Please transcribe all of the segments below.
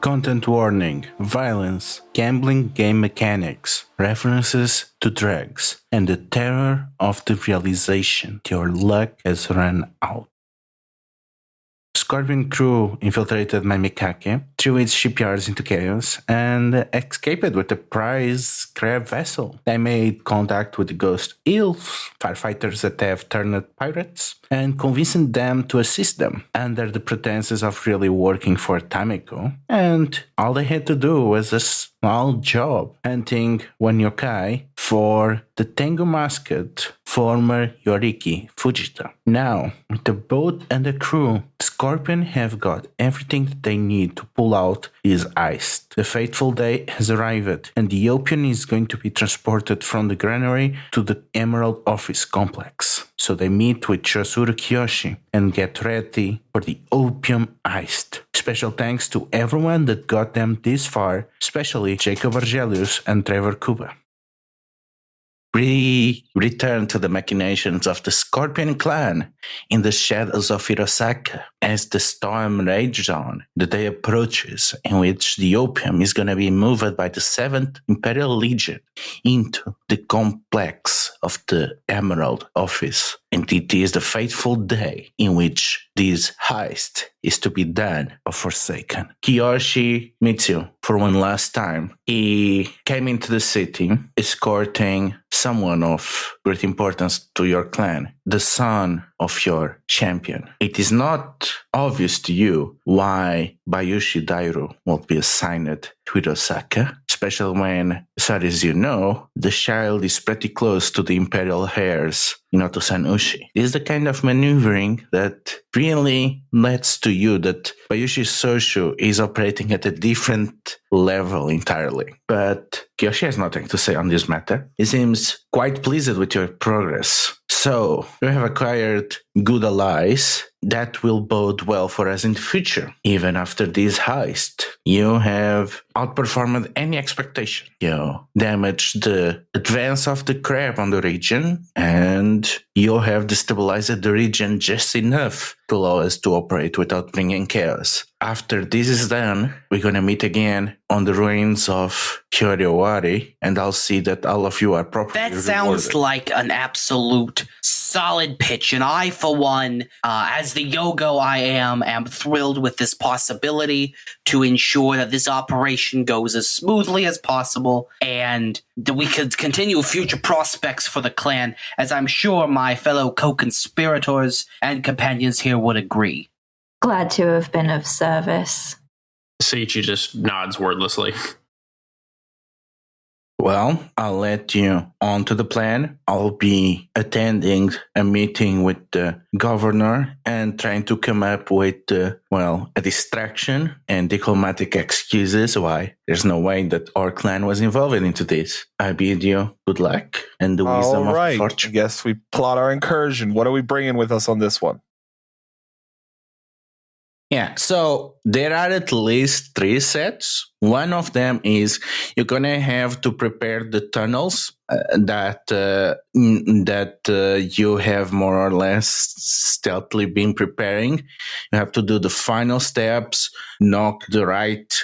Content warning, violence, gambling game mechanics, references to drugs, and the terror of the realization your luck has run out. Scorpion crew infiltrated Maimikake, threw its shipyards into chaos, and escaped with a prize crab vessel. They made contact with the ghost elves, firefighters that have turned pirates, and convinced them to assist them under the pretenses of really working for Tameko. And all they had to do was a small job hunting one yokai for the Tengu mascot, former Yoriki Fujita. Now, with the boat and the crew, Scorpion have got everything that they need to pull out this heist. The fateful day has arrived, and the opium is going to be transported from the granary to the Emerald Office complex. So they meet with Chosuru Kiyoshi and get ready for the opium heist. Special thanks to everyone that got them this far, especially Jacob Argelius and Trevor Kuba. We return to the machinations of the Scorpion clan in the shadows of Hirosaka as the storm rages on. The day approaches in which the opium is going to be moved by the 7th Imperial Legion into the complex of the Emerald Office. And it is the fateful day in which this heist is to be done or forsaken. Kiyoshi meets you for one last time. He came into the city escorting someone of great importance to your clan, the son of your champion. It is not obvious to you why Bayushi Dairu will be assigned to Hirosaka, especially when, as far as you know, the child is pretty close to the imperial heirs in Otosan Ushi. This is the kind of maneuvering that really lets to you that Bayushi Soshu is operating at a different level entirely. But Kiyoshi has nothing to say on this matter. He seems quite pleased with your progress. So, you have acquired good allies that will bode well for us in the future. Even after this heist, you have outperformed any expectation. You damaged the advance of the crab on the region, and you have destabilized the region just enough to allow us to operate without bringing chaos. After this is done, we're going to meet again on the ruins of Hyoriowari, and I'll see that all of you are properly That sounds like an absolute solid pitch, and I, for one, as the Yogo I am thrilled with this possibility to ensure that this operation goes as smoothly as possible, and that we could continue future prospects for the clan, as I'm sure my fellow co-conspirators and companions here would agree. Glad to have been of service. Seiichi just nods wordlessly. Well, I'll let you on to the plan. I'll be attending a meeting with the governor and trying to come up with, a distraction and diplomatic excuses why there's no way that our clan was involved into this. I bid you good luck and the wisdom of fortune. I guess we plot our incursion. What are we bringing with us on this one? Yeah, so there are at least 3 sets. One of them is you're going to have to prepare the tunnels that you have more or less stealthily been preparing. You have to do the final steps, knock the right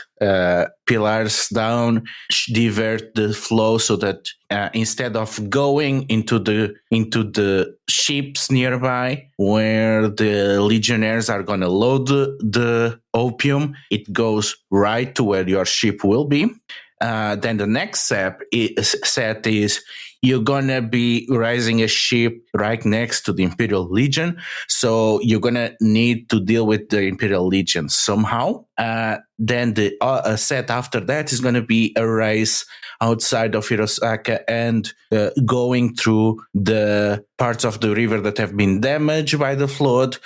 pillars down, divert the flow so that instead of going into the ships nearby where the legionnaires are going to load the opium, it goes right to where your ship will be. Then the next set is you're going to be raising a ship right next to the Imperial Legion. So you're going to need to deal with the Imperial Legion somehow. Then the set after that is going to be a race outside of Hirosaka and going through the parts of the river that have been damaged by the flood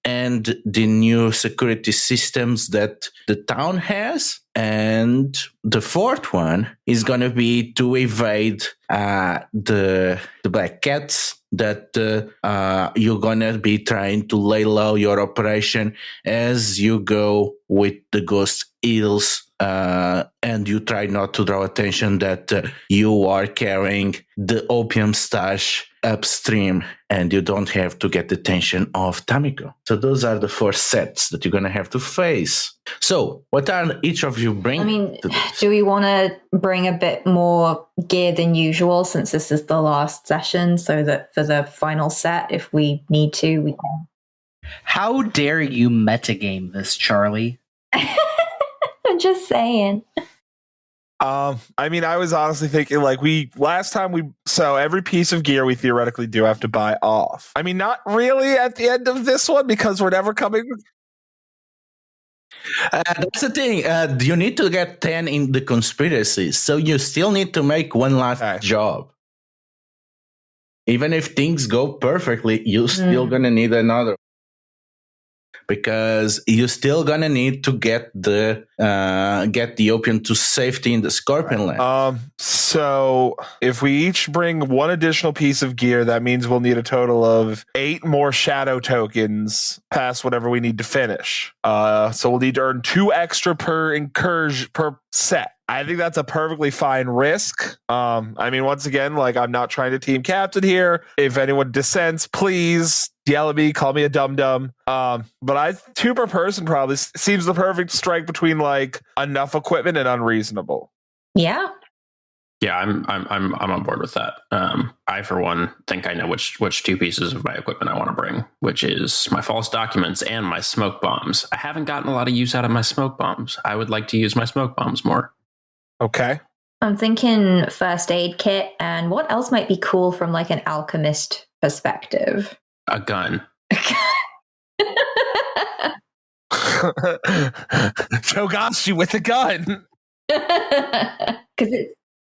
and the new security systems that the town has. And the fourth one is going to be to evade the Black Cats that you're gonna be trying to lay low your operation as you go with the ghost eels, and you try not to draw attention that you are carrying the opium stash upstream, and you don't have to get the attention of Tamiko. So those are the 4 sets that you're gonna have to face. So what are each of you bringing? I mean, do we want to bring a bit more gear than usual since this is the last session, so that for the final set, if we need to, we can? How dare you metagame this, Charlie? I'm just saying. I mean, I was honestly thinking so every piece of gear we theoretically do have to buy off. I mean, not really at the end of this one because we're never coming. That's the thing. You need to get 10 in the conspiracy, so you still need to make one last job. Even if things go perfectly, you're still gonna need another. Because you're still gonna need to get the opium to safety in the Scorpion Land. So if we each bring one additional piece of gear, that means we'll need a total of 8 more shadow tokens past whatever we need to finish. So we'll need to earn 2 extra per incursion per set. I think that's a perfectly fine risk. I mean, once again, I'm not trying to team captain here. If anyone dissents, please yell at me, call me a dum-dum. But 2 per person probably seems the perfect strike between enough equipment and unreasonable. Yeah. Yeah, I'm on board with that. I, for one, think I know which 2 pieces of my equipment I want to bring, which is my false documents and my smoke bombs. I haven't gotten a lot of use out of my smoke bombs. I would like to use my smoke bombs more. Okay. I'm thinking first aid kit, and what else might be cool from an alchemist perspective? A gun. Togashi with a gun.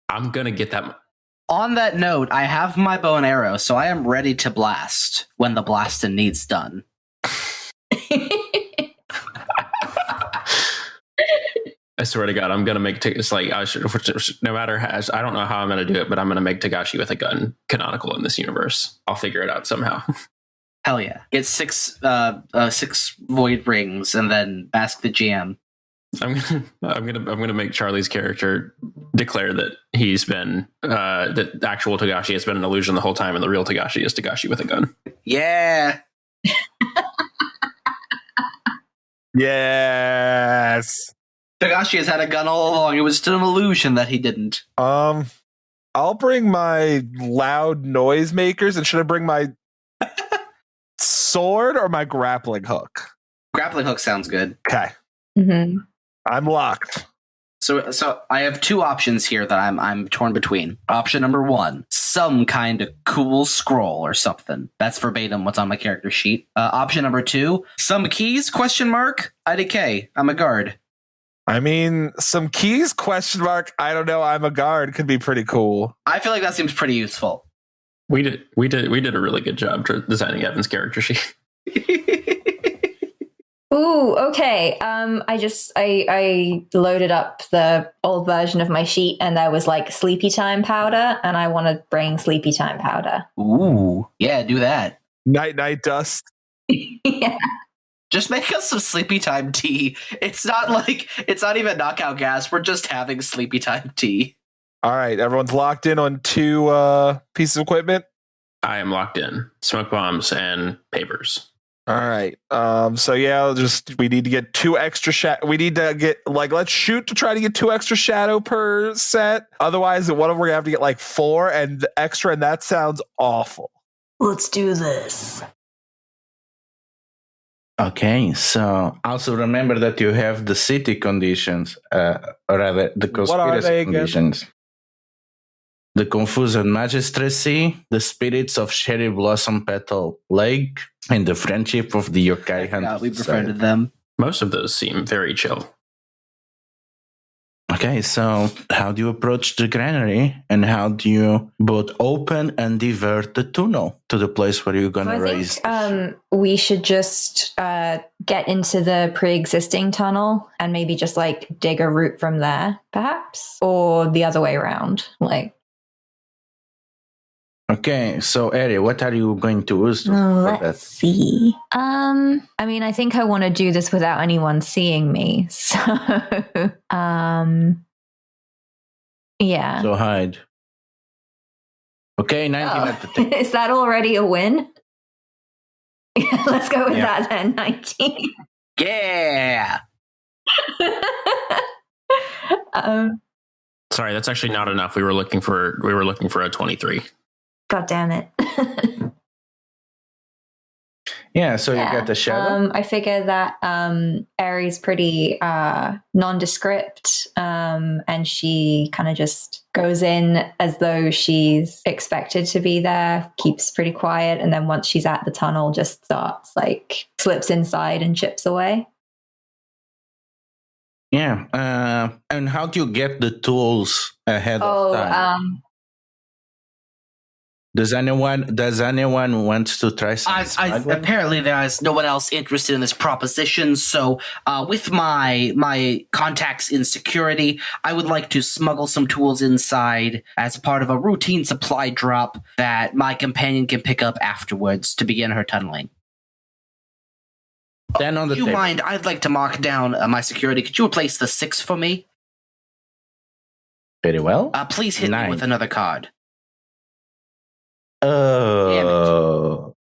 I'm gonna get that. On that note, I have my bow and arrow, so I am ready to blast when the blasting needs done. I swear to God, I'm gonna make it's no matter how, I don't know how I'm gonna do it, but I'm gonna make Togashi with a gun canonical in this universe. I'll figure it out somehow. Hell yeah! Get 6 void rings and then ask the GM. I'm gonna make Charlie's character declare that he's been that actual Togashi has been an illusion the whole time, and the real Togashi is Togashi with a gun. Yeah. Yes. Togashi has had a gun all along. It was still an illusion that he didn't. I'll bring my loud noisemakers, and should I bring my sword or my grappling hook? Grappling hook sounds good. Okay. Mm-hmm. I'm locked. So I have 2 options here that I'm torn between. Option number 1, some kind of cool scroll or something. That's verbatim what's on my character sheet. Option number 2, some keys, ? IDK. I'm a guard. I mean, some keys, ? I don't know, I'm a guard could be pretty cool. I feel like that seems pretty useful. We did a really good job designing Evan's character sheet. Ooh, okay. I loaded up the old version of my sheet, and there was sleepy time powder, and I want to bring sleepy time powder. Ooh, yeah, do that. Night dust. Yeah. Just make us some sleepy time tea. It's not even knockout gas. We're just having sleepy time tea. All right, everyone's locked in on 2 pieces of equipment. I am locked in. Smoke bombs and papers. All right. So yeah, we need to get 2 extra we need to get let's shoot to try to get 2 extra shadow per set. Otherwise, one of we're gonna have to get 4 and extra, and that sounds awful. Let's do this. Okay, so also remember that you have the city conditions, or rather the conspiracy conditions. The Confusion Magistracy, the Spirits of Cherry Blossom Petal Lake, and the Friendship of the Yokai Hunters. We befriended them. Most of those seem very chill. Okay, so how do you approach the granary, and how do you both open and divert the tunnel to the place where you're going to raise? We should just get into the pre-existing tunnel and maybe just dig a route from there, perhaps, or the other way around. Okay, so Eri, what are you going to use for Let's that? see. I mean, I think I want to do this without anyone seeing me. So, yeah. So hide. Okay, 19 Oh. at the table. Is that already a win? Let's go with Yeah. that then. 19. Yeah. Sorry, that's actually not enough. We were looking for a 23. God damn it. Yeah, so you get the shadow. I figure that Aries pretty nondescript, and she kind of just goes in as though she's expected to be there, keeps pretty quiet, and then once she's at the tunnel, just starts slips inside and chips away. Yeah. And how do you get the tools ahead of time? Does anyone want to try some smuggling? Apparently, there is no one else interested in this proposition. So, with my contacts in security, I would like to smuggle some tools inside as part of a routine supply drop that my companion can pick up afterwards to begin her tunneling. Then on the Do you table. mind? I'd like to mark down my security. Could you replace the 6 for me? Very well. Please hit 9. me with another card. Oh.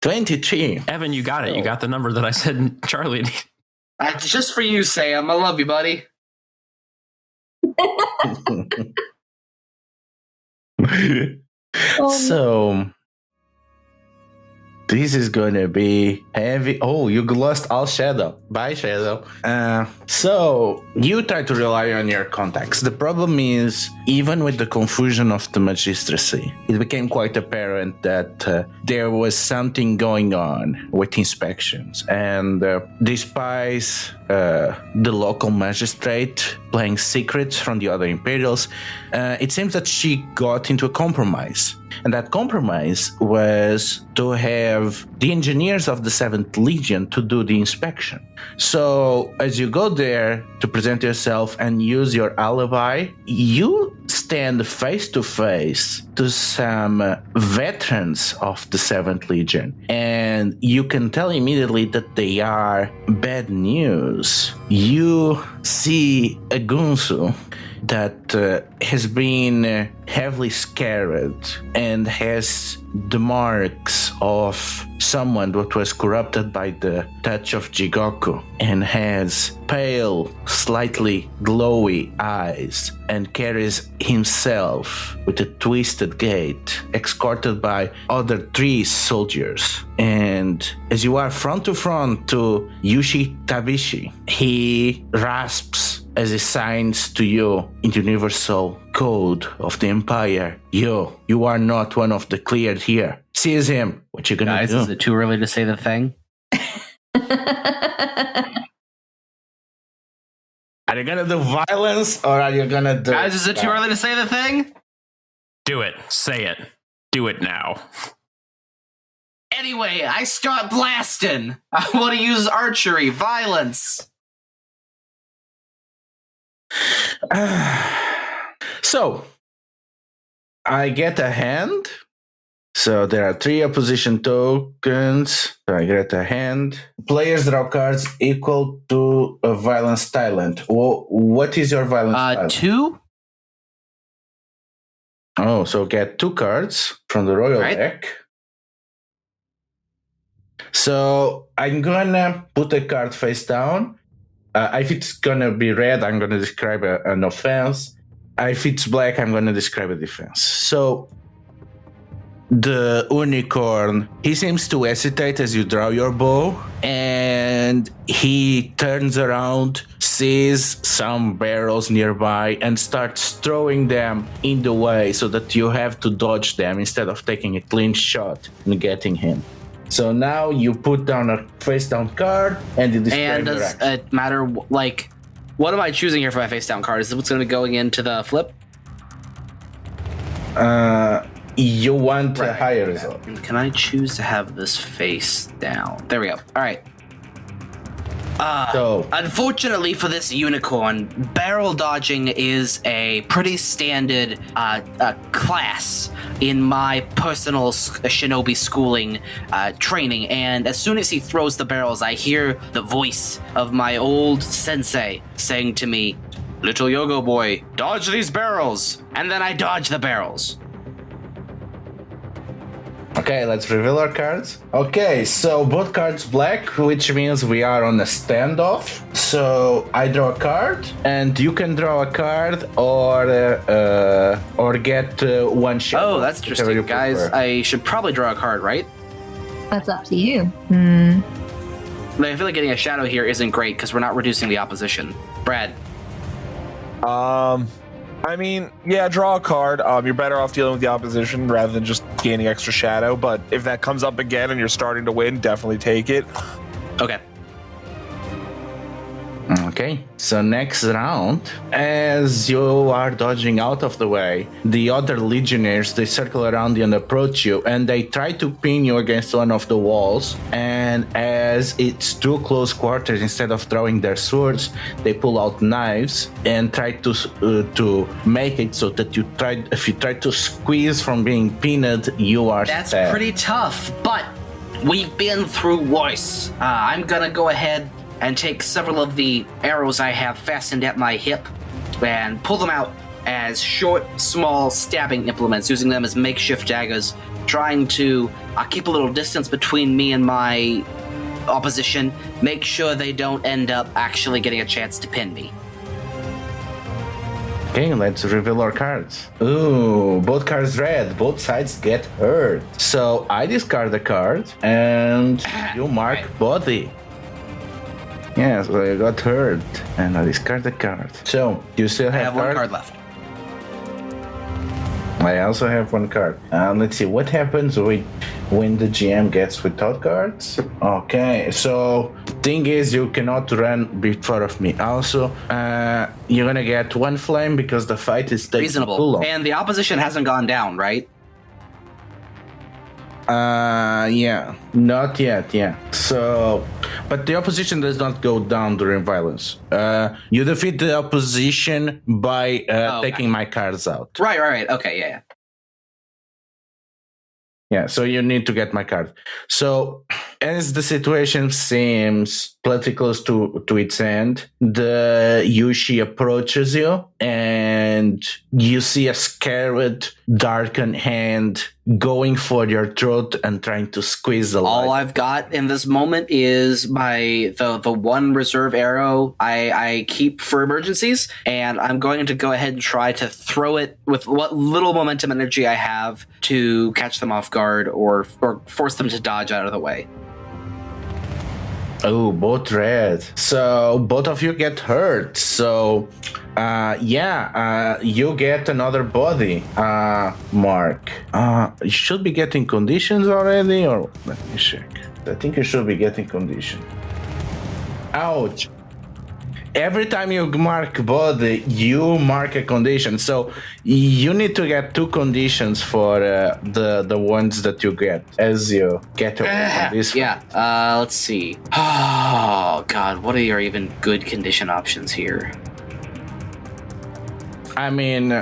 23. Evan, you got it. You got the number that I said Charlie. Just for you, Sam. I love you, buddy. So this is gonna be heavy. Oh, you lost all shadow. Bye, shadow. So you try to rely on your contacts. The problem is, even with the confusion of the magistracy, it became quite apparent that there was something going on with inspections. And despite the local magistrate playing secrets from the other Imperials, it seems that she got into a compromise. And that compromise was to have the engineers of the 7th Legion to do the inspection. So as you go there to present yourself and use your alibi, you stand face to face to some veterans of the 7th Legion. And you can tell immediately that they are bad news. You see a Gunsu that has been heavily scarred and has the marks of someone that was corrupted by the touch of Jigoku and has pale, slightly glowy eyes and carries himself with a twisted gait, escorted by other 3 soldiers. And as you are front to front to Yushi Tabishi, he rasps as he signs to you in the universal code of the Empire. You are not one of the cleared here. Seize him. What you gonna do? Is it too early to say the thing? Are you gonna do violence or are you gonna do... Guys, is it too early to say the thing? Do it. Say it. Do it now. Anyway, I start blasting. I want to use archery, violence. So, I get a hand. So there are 3 opposition tokens. So I get a hand. Players draw cards equal to a violence talent. What is your violence talent? 2. Oh, so get 2 cards from the royal deck. So I'm gonna put a card face down. If it's gonna be red, I'm gonna describe an offense. If it's black, I'm gonna describe a defense. So the unicorn, he seems to hesitate as you draw your bow, and he turns around, sees some barrels nearby, and starts throwing them in the way so that you have to dodge them instead of taking a clean shot and getting him. So now you put down a face down card, and you describe And does it matter, what am I choosing here for my face down card? Is this what's going to be going into the flip? You want a higher result. Can I choose to have this face down? There we go. All right. Unfortunately for this unicorn, barrel dodging is a pretty standard class in my personal shinobi schooling training. And as soon as he throws the barrels, I hear the voice of my old sensei saying to me, "Little Yogo boy, dodge these barrels." And then I dodge the barrels. Okay, let's reveal our cards. Okay, so both cards black, which means we are on a standoff. So I draw a card, and you can draw a card or get one shot. Oh, that's interesting, guys. I should probably draw a card, right? That's up to you. I feel like getting a shadow here isn't great because we're not reducing the opposition. Brad. I mean, yeah, draw a card. You're better off dealing with the opposition rather than just gaining extra shadow. But if that comes up again and you're starting to win, definitely take it. Okay. Okay, so next round, as you are dodging out of the way, the other legionnaires, they circle around you and approach you, and they try to pin you against one of the walls. And as it's too close quarters, instead of throwing their swords, they pull out knives and try to make it so that if you try to squeeze from being pinned, you are That's stabbed. pretty tough, but we've been through worse. I'm gonna go ahead and take several of the arrows I have fastened at my hip and pull them out as short, small stabbing implements, using them as makeshift daggers, trying to keep a little distance between me and my opposition, make sure they don't end up actually getting a chance to pin me. Okay, let's reveal our cards. Ooh, both cards red. Both sides get hurt. So I discard the card, and you mark body. Yeah, so I got hurt, and I discard the card. So, you still have, I have one card left. I also have one card. Let's see, what happens when the GM gets without cards? Okay, so thing is, you cannot run before of me. Also, you're gonna get one flame because the fight is taking too Reasonable. long. And the opposition hasn't gone down, right? Yeah, not yet, yeah. So, but the opposition does not go down during violence. You defeat the opposition by taking my cards out. Right. Okay, yeah. Yeah, so you need to get my card. So, as the situation seems pretty close to its end, the Yushi approaches you, and you see a scared, darkened hand going for your throat and trying to squeeze the life. All I've got in this moment is the one reserve arrow I keep for emergencies, and I'm going to go ahead and try to throw it with what little momentum energy I have to catch them off guard or force them to dodge out of the way. Oh, both red. So both of you get hurt. So, you get another body, Mark. You should be getting conditions already, or let me check. I think you should be getting condition. Ouch. Every time you mark body, you mark a condition. So you need to get two conditions for the ones that you get as you get away from this. Yeah, let's see. Oh, God, what are your even good condition options here? I mean,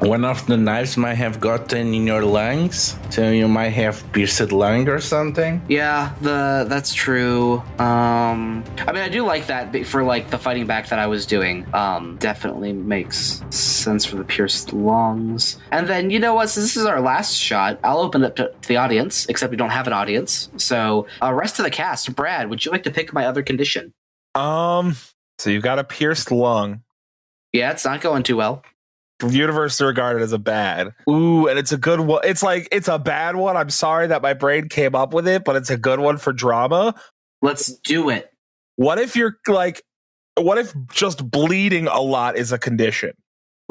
one of the knives might have gotten in your lungs, so you might have pierced lung or something. Yeah, that's true. I mean, I do like that for like the fighting back that I was doing. Definitely makes sense for the pierced lungs. And then, you know what? Since this is our last shot, I'll open it up to the audience, except we don't have an audience. So, rest of the cast, Brad, would you like to pick my other condition? So you've got a pierced lung. Yeah, it's not going too well. Universally regarded as a bad. Ooh, and it's a good one. It's like, it's a bad one. I'm sorry that my brain came up with it, but it's a good one for drama. Let's do it. What if just bleeding a lot is a condition?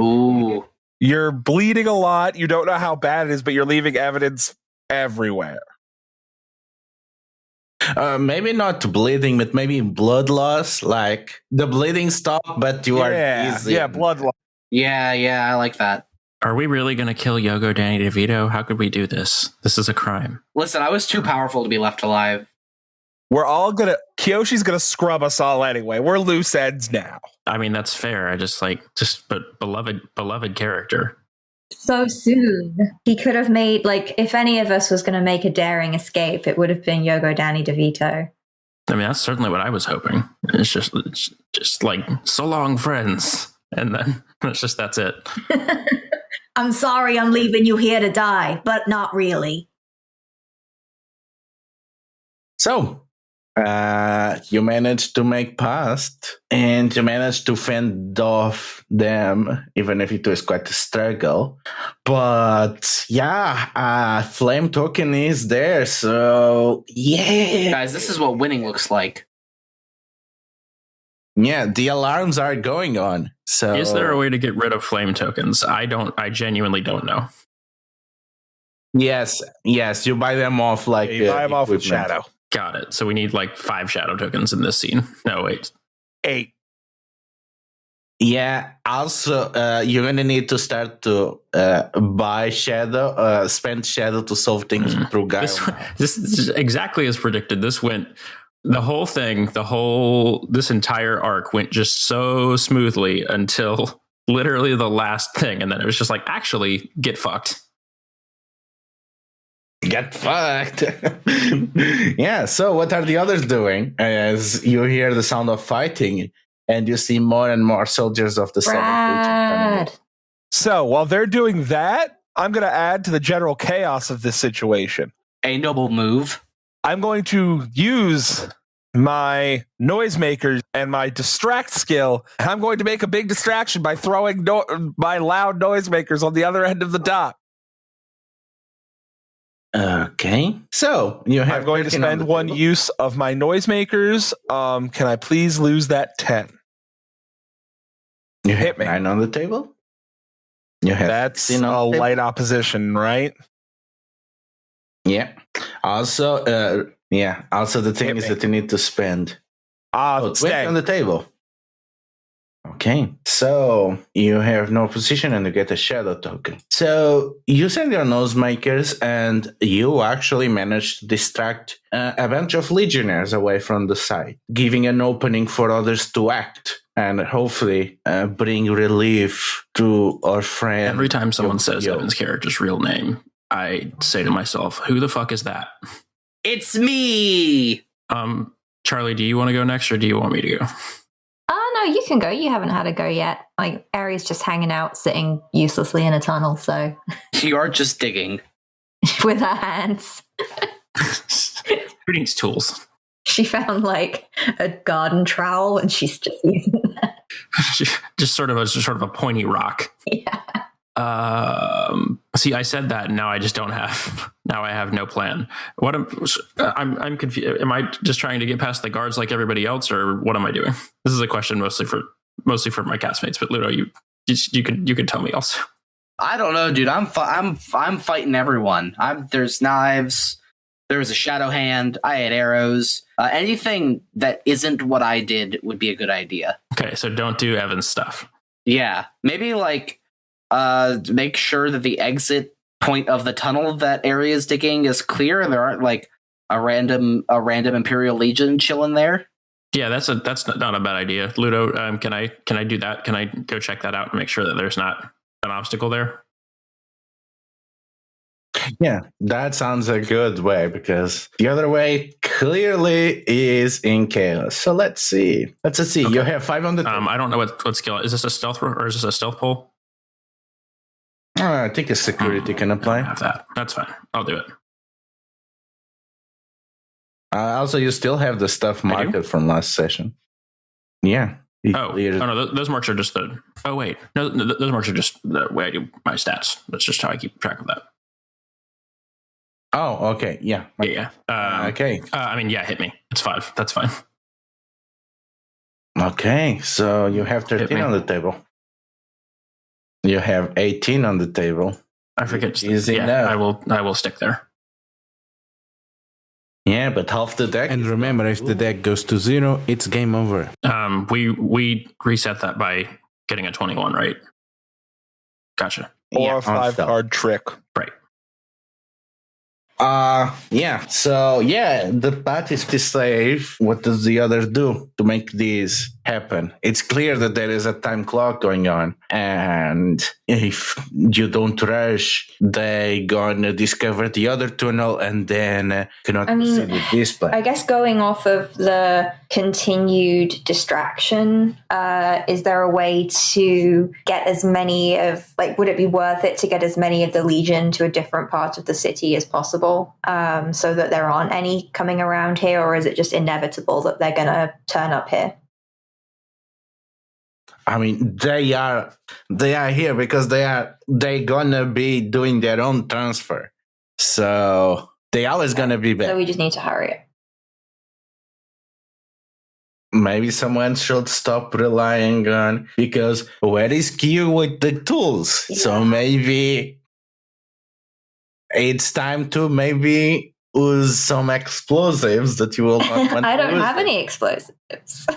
Ooh. You're bleeding a lot. You don't know how bad it is, but you're leaving evidence everywhere. Maybe not bleeding, but maybe blood loss. Like the bleeding stopped, but you are easy. Yeah, blood loss. Yeah, I like that. Are we really going to kill Yogo Danny DeVito? How could we do this? This is a crime. Listen, I was too powerful to be left alive. Kyoshi's gonna scrub us all anyway. We're loose ends now. I mean, that's fair. I but beloved character. So soon. He could have made, like, if any of us was going to make a daring escape, it would have been Yogo Danny DeVito. I mean, that's certainly what I was hoping. It's just like, so long, friends. And then that's it. I'm sorry I'm leaving you here to die, but not really. So, you managed to make past, and you managed to fend off them, even if it was quite a struggle. But yeah, flame token is there, so yeah. Guys, this is what winning looks like. Yeah, the alarms are going on. So, is there a way to get rid of flame tokens? I genuinely don't know. Yes, you buy them off like You buy them off with equipment. shadow. Got it. So we need like 5 shadow tokens in this scene. No, wait. 8. Yeah, also, you're going to need to start to buy shadow, spend shadow to solve things through guile. This is exactly as predicted. This went, this entire arc went just so smoothly until literally the last thing. And then it was just like, actually, get fucked. Get fucked. Yeah, so what are the others doing as you hear the sound of fighting and you see more and more soldiers of the Seventh Legion coming in? So while they're doing that, I'm going to add to the general chaos of this situation. A noble move. I'm going to use my noisemakers and my distract skill. I'm going to make a big distraction by throwing my loud noisemakers on the other end of the dock. Okay, so you have. I'm going to spend one use of my noisemakers. Can I please lose that 10? You hit me. 9 on the table. You have. That's a light opposition, right? Yeah. Also, Also, the thing is that you need to spend. 20 on the table. Okay, so you have no position and you get a shadow token. So you send your nosemakers and you actually manage to distract a bunch of legionnaires away from the site, giving an opening for others to act and hopefully bring relief to our friend. Every time someone says Evan's character's real name, I say to myself, who the fuck is that? It's me! Charlie, do you want to go next or do you want me to go? Oh, no, you can go. You haven't had a go yet. Like, Aries just hanging out, sitting uselessly in a tunnel, so. You are just digging. With her hands. Who needs tools? She found, like, a garden trowel, and she's just using that. just sort of a pointy rock. Yeah. See, I said that, and now I just don't have. Now I have no plan. I'm confused. Am I just trying to get past the guards like everybody else, or what am I doing? This is a question mostly for my castmates. But Ludo, you could tell me also. I don't know, dude. I'm fighting everyone. There's knives. There was a shadow hand. I had arrows. Anything that isn't what I did would be a good idea. Okay, so don't do Evan's stuff. Yeah, maybe like make sure that the exit point of the tunnel that area is digging is clear, and there aren't like a random Imperial Legion chilling there. Yeah, that's not a bad idea. Ludo, can I do that? Can I go check that out and make sure that there's not an obstacle there? Yeah, that sounds a good way, because the other way clearly is in chaos. So let's see. Okay. You have 5 on the table. I don't know what skill. Is this a stealth or is this a stealth pull? I think a security can apply. I have that. That's fine. I'll do it. Also, you still have the stuff marked from last session. Yeah. No, those marks are just the. Oh wait, no, those marks are just the way I do my stats. That's just how I keep track of that. Oh, okay, yeah. Yeah. Okay. Hit me. It's 5. That's fine. Okay, so you have 13 on the table. You have 18 on the table. I forget. Easy enough. I will stick there. Yeah, but half the deck. And remember, if the deck goes to 0, it's game over. We reset that by getting a 21, right? Gotcha. Or a 5-card trick. Right. Yeah. So yeah, the path is to save. What does the other do to make this happen? It's clear that there is a time clock going on, and if you don't rush, they gonna discover the other tunnel and then cannot proceed with this plan. I guess going off of the continued distraction, is there a way to get as many of, like, would it be worth it to get as many of the Legion to a different part of the city as possible, so that there aren't any coming around here, or is it just inevitable that they're going to turn up here? I mean, they are here because they gonna be doing their own transfer, so they always gonna be back. So we just need to hurry it. Maybe someone should stop relying on, because where is Q with the tools? Yeah. So maybe it's time to use some explosives that you will not want. I don't have any explosives.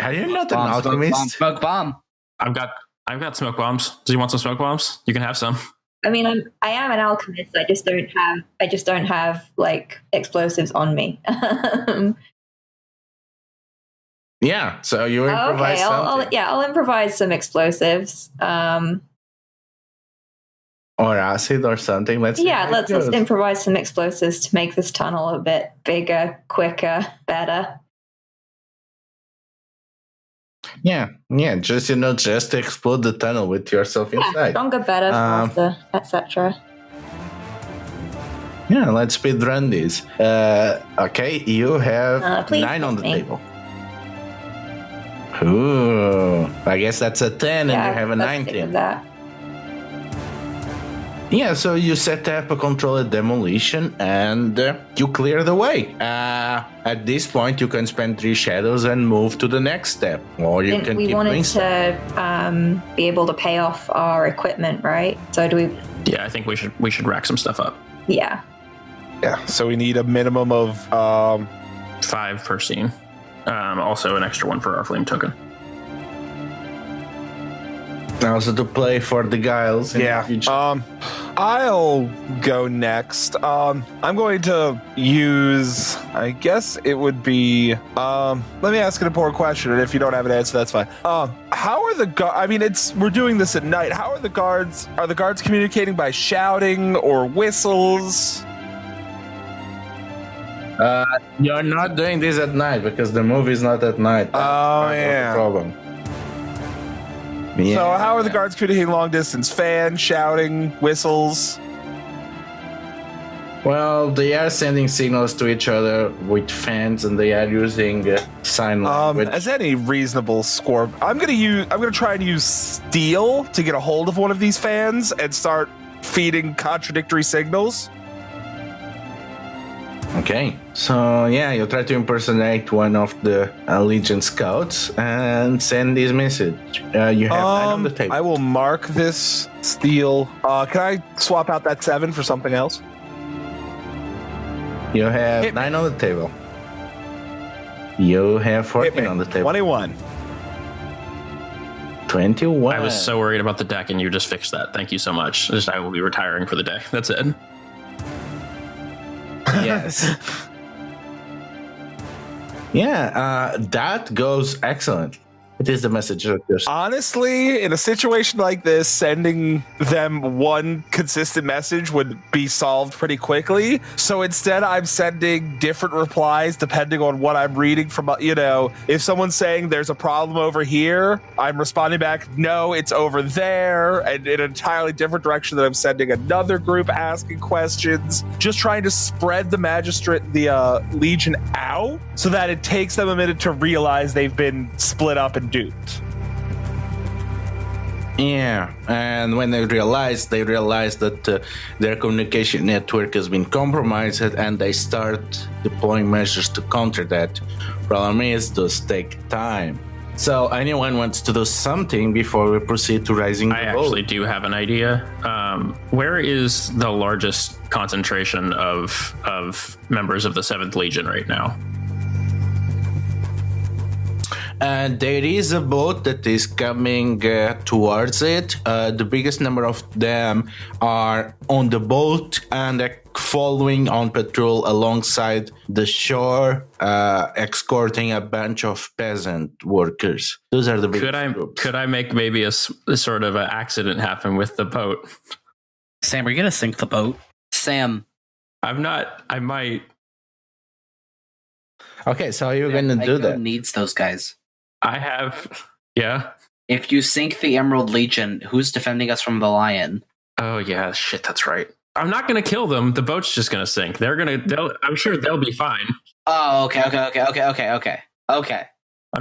Are you not an alchemist? Smoke bomb. I've got smoke bombs. Do you want some smoke bombs? You can have some. I mean, I am an alchemist. I just don't have like explosives on me. Yeah, so you improvise something. I'll improvise some explosives. Or acid or something. Let's improvise some explosives to make this tunnel a bit bigger, quicker, better. Yeah, just to explode the tunnel with yourself inside. Stronger, better, faster, etc. Yeah, let's speed run this. Okay, you have 9 on the table. Ooh, I guess that's a 10, and you have a 19. Yeah, so you set up a controlled demolition and you clear the way. At this point, you can spend 3 shadows and move to the next step, or you can keep doing stuff. We wanted to be able to pay off our equipment, right? So do we? Yeah, I think we should rack some stuff up. Yeah. Yeah. So we need a minimum of 5 per scene. Also, an extra 1 for our flame token. Also to play for the guiles. I'll go next. I'm going to use, I guess it would be, let me ask an important question, and if you don't have an answer, that's fine. How are the guards, I mean, we're doing this at night. How are the guards communicating by shouting or whistles? You're not doing this at night because the movie is not at night. That's the problem. Yeah. So how are the guards communicating long distance? Fans, shouting, whistles? Well, they are sending signals to each other with fans, and they are using sign language. As any reasonable score, I'm gonna try and use steel to get a hold of one of these fans and start feeding contradictory signals. Okay, so yeah, you try to impersonate one of the Legion scouts and send this message. You have 9 on the table. I will mark this steel. Can I swap out that 7 for something else? You have 9 on the table. You have 14 on the table. 21. 21. I was so worried about the deck, and you just fixed that. Thank you so much. I will be retiring for the day. That's it. Yes. Yeah, that goes excellent. It is the message of yours. Honestly, in a situation like this, sending them one consistent message would be solved pretty quickly. So instead, I'm sending different replies depending on what I'm reading from, if someone's saying there's a problem over here, I'm responding back, no, it's over there, and in an entirely different direction that I'm sending another group asking questions, just trying to spread the Legion out so that it takes them a minute to realize they've been split up and duped. Yeah, and when they realize that their communication network has been compromised, and they start deploying measures to counter that. Problem is, those take time. So anyone wants to do something before we proceed to raising the vote? I actually do have an idea. Where is the largest concentration of members of the 7th Legion right now? And there is a boat that is coming towards it. The biggest number of them are on the boat and following on patrol alongside the shore, escorting a bunch of peasant workers. Those are the biggest groups. Could I make maybe a sort of an accident happen with the boat? Sam, are you gonna sink the boat? Sam, I'm not. I might. Okay, so you're going to do that. Needs those guys. I have. Yeah. If you sink the Emerald Legion, who's defending us from the lion? Oh yeah, shit. That's right. I'm not gonna kill them. The boat's just gonna sink. I'm sure they'll be fine. Oh, okay. I'm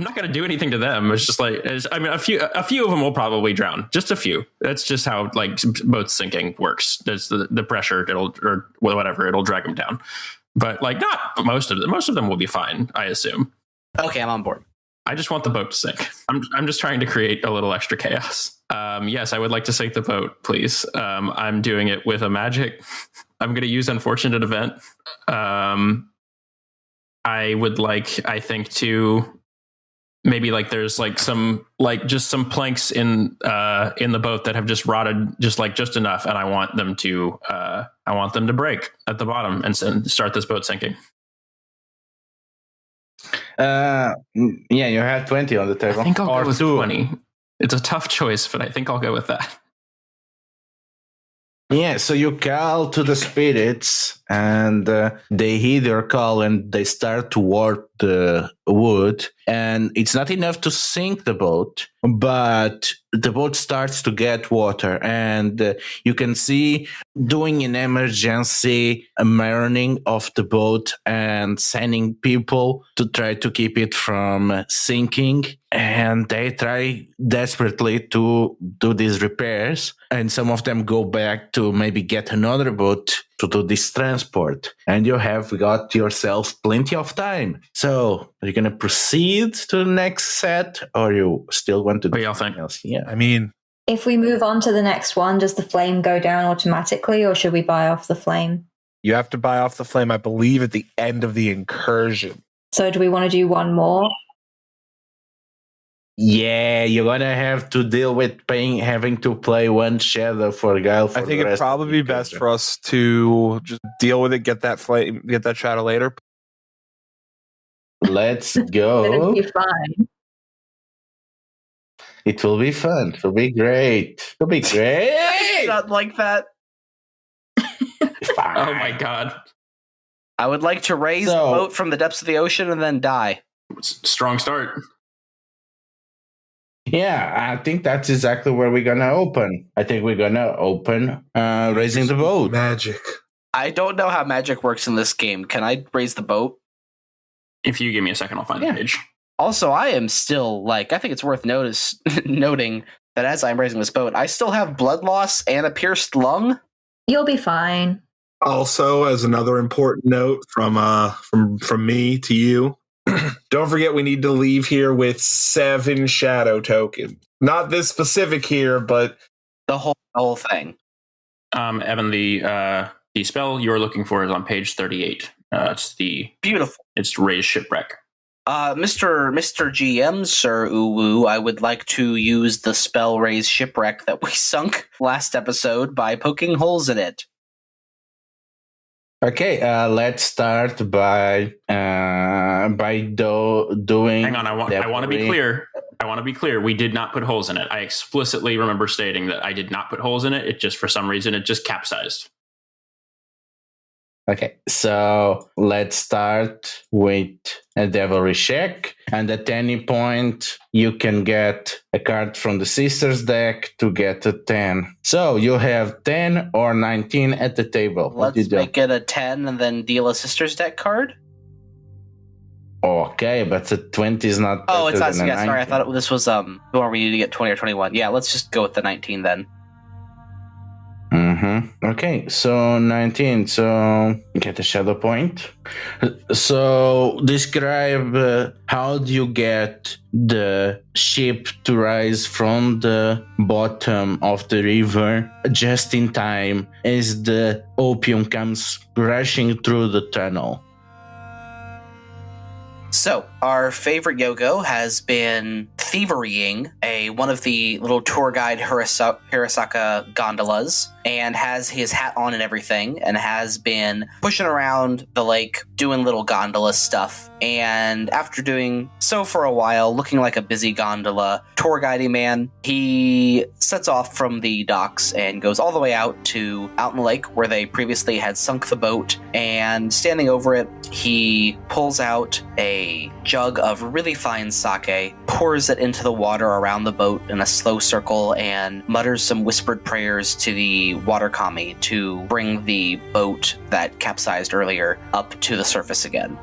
not gonna do anything to them. It's just like, I mean, a few of them will probably drown. Just a few. That's just how like boat sinking works. There's the pressure. It'll drag them down. But like not most of them. Most of them will be fine, I assume. Okay, I'm on board. I just want the boat to sink. I'm just trying to create a little extra chaos. Yes, I would like to sink the boat, please. I'm doing it with a magic. I'm going to use Unfortunate Event. I would like, I think, to maybe like there's like some like just some planks in the boat that have just rotted just enough, and I want them to break at the bottom and start this boat sinking. Yeah, you have 20 on the table. I think I'll Or go with 2. 20. It's a tough choice, but I think I'll go with that. Yeah, so you call to the spirits, and they heed your call, and they start to warp the wood. And it's not enough to sink the boat, but the boat starts to get water, and you can see doing an emergency marining of the boat and sending people to try to keep it from sinking. And they try desperately to do these repairs, and some of them go back to maybe get another boat to do this transport. And you have got yourself plenty of time. So are you going to proceed to the next set, or you still want to do something else? Yeah. I mean, If we move on to the next one, does the flame go down automatically, or should we buy off the flame? you have to buy off the flame, I believe, at the end of the incursion. So do we want to do one more? Yeah, you're gonna have to deal with having to play one shadow for Guile. I think it'd probably be best for us to just deal with it, get that shadow later. Let's It'll go. be fine. It will be fun. It will be great. It'll be great. Not like that. Oh my god. I would like to raise the boat from the depths of the ocean and then die. Strong start. Yeah, I think that's exactly where we're gonna open. I think we're gonna open raising the boat. Magic. I don't know how magic works in this game. Can I raise the boat? If you give me a second, I'll find the page. Also, I am still, I think it's worth noting that as I'm raising this boat, I still have blood loss and a pierced lung. You'll be fine. Also, as another important note from me to you, don't forget we need to leave here with 7 shadow tokens. Not this specific here, but the whole thing. Evan, the spell you're looking for is on page 38. It's beautiful. It's Raise Shipwreck. Mr. GM, Sir Uwu, I would like to use the spell Raise Shipwreck that we sunk last episode by poking holes in it. Okay, let's start by doing. Hang on, I want to be clear. I want to be clear. We did not put holes in it. I explicitly remember stating that I did not put holes in it. It just, for some reason, it just capsized. Okay, so let's start with a devilry check, and at any point you can get a card from the sisters deck to get a 10. So you have 10 or 19 at the table. Let's make it a 10 and then deal a sisters deck card. Okay, but the 20 is not. Oh, it's not. Than Yeah, sorry, I thought this was the one we need to get 20 or 21. Yeah, let's just go with the 19 then. Okay, so 19. So get a shadow point. So describe how do you get the ship to rise from the bottom of the river just in time as the opium comes rushing through the tunnel. So, our favorite Yogo has been thieverying one of the little tour guide Hirasaka gondolas and has his hat on and everything and has been pushing around the lake doing little gondola stuff. And after doing so for a while, looking like a busy gondola tour guiding man, he sets off from the docks and goes all the way out in the lake where they previously had sunk the boat. And standing over it, he pulls out a jug of really fine sake, pours it into the water around the boat in a slow circle, and mutters some whispered prayers to the water kami to bring the boat that capsized earlier up to the surface again.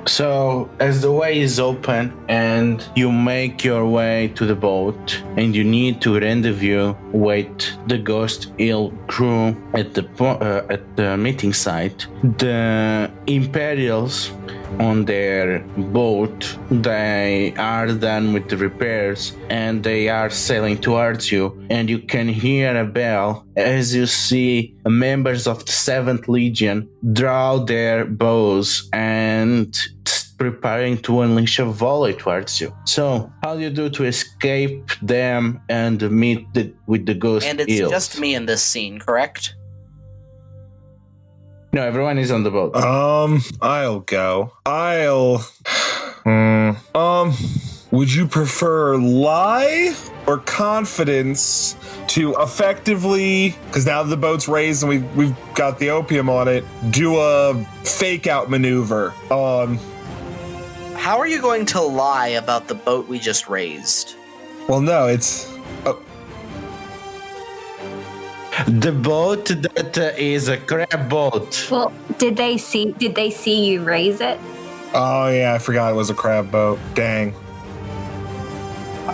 So, as the way is open and you make your way to the boat and you need to rendezvous with the Ghost Hill crew at the meeting site, the Imperials on their boat, they are done with the repairs and they are sailing towards you, and you can hear a bell as you see members of the 7th Legion draw their bows and preparing to unleash a volley towards you. So, how do you do to escape them and meet with the Ghost And it's Hills? just me in this scene, correct? No, everyone is on the boat. I'll go. Would you prefer lie or confidence to effectively, because now the boat's raised and we've got the opium on it, do a fake out maneuver? How are you going to lie about the boat we just raised? Well, no, it's The boat that is a crab boat. Well, did they see you raise it? oh yeah, I forgot it was a crab boat. Dang.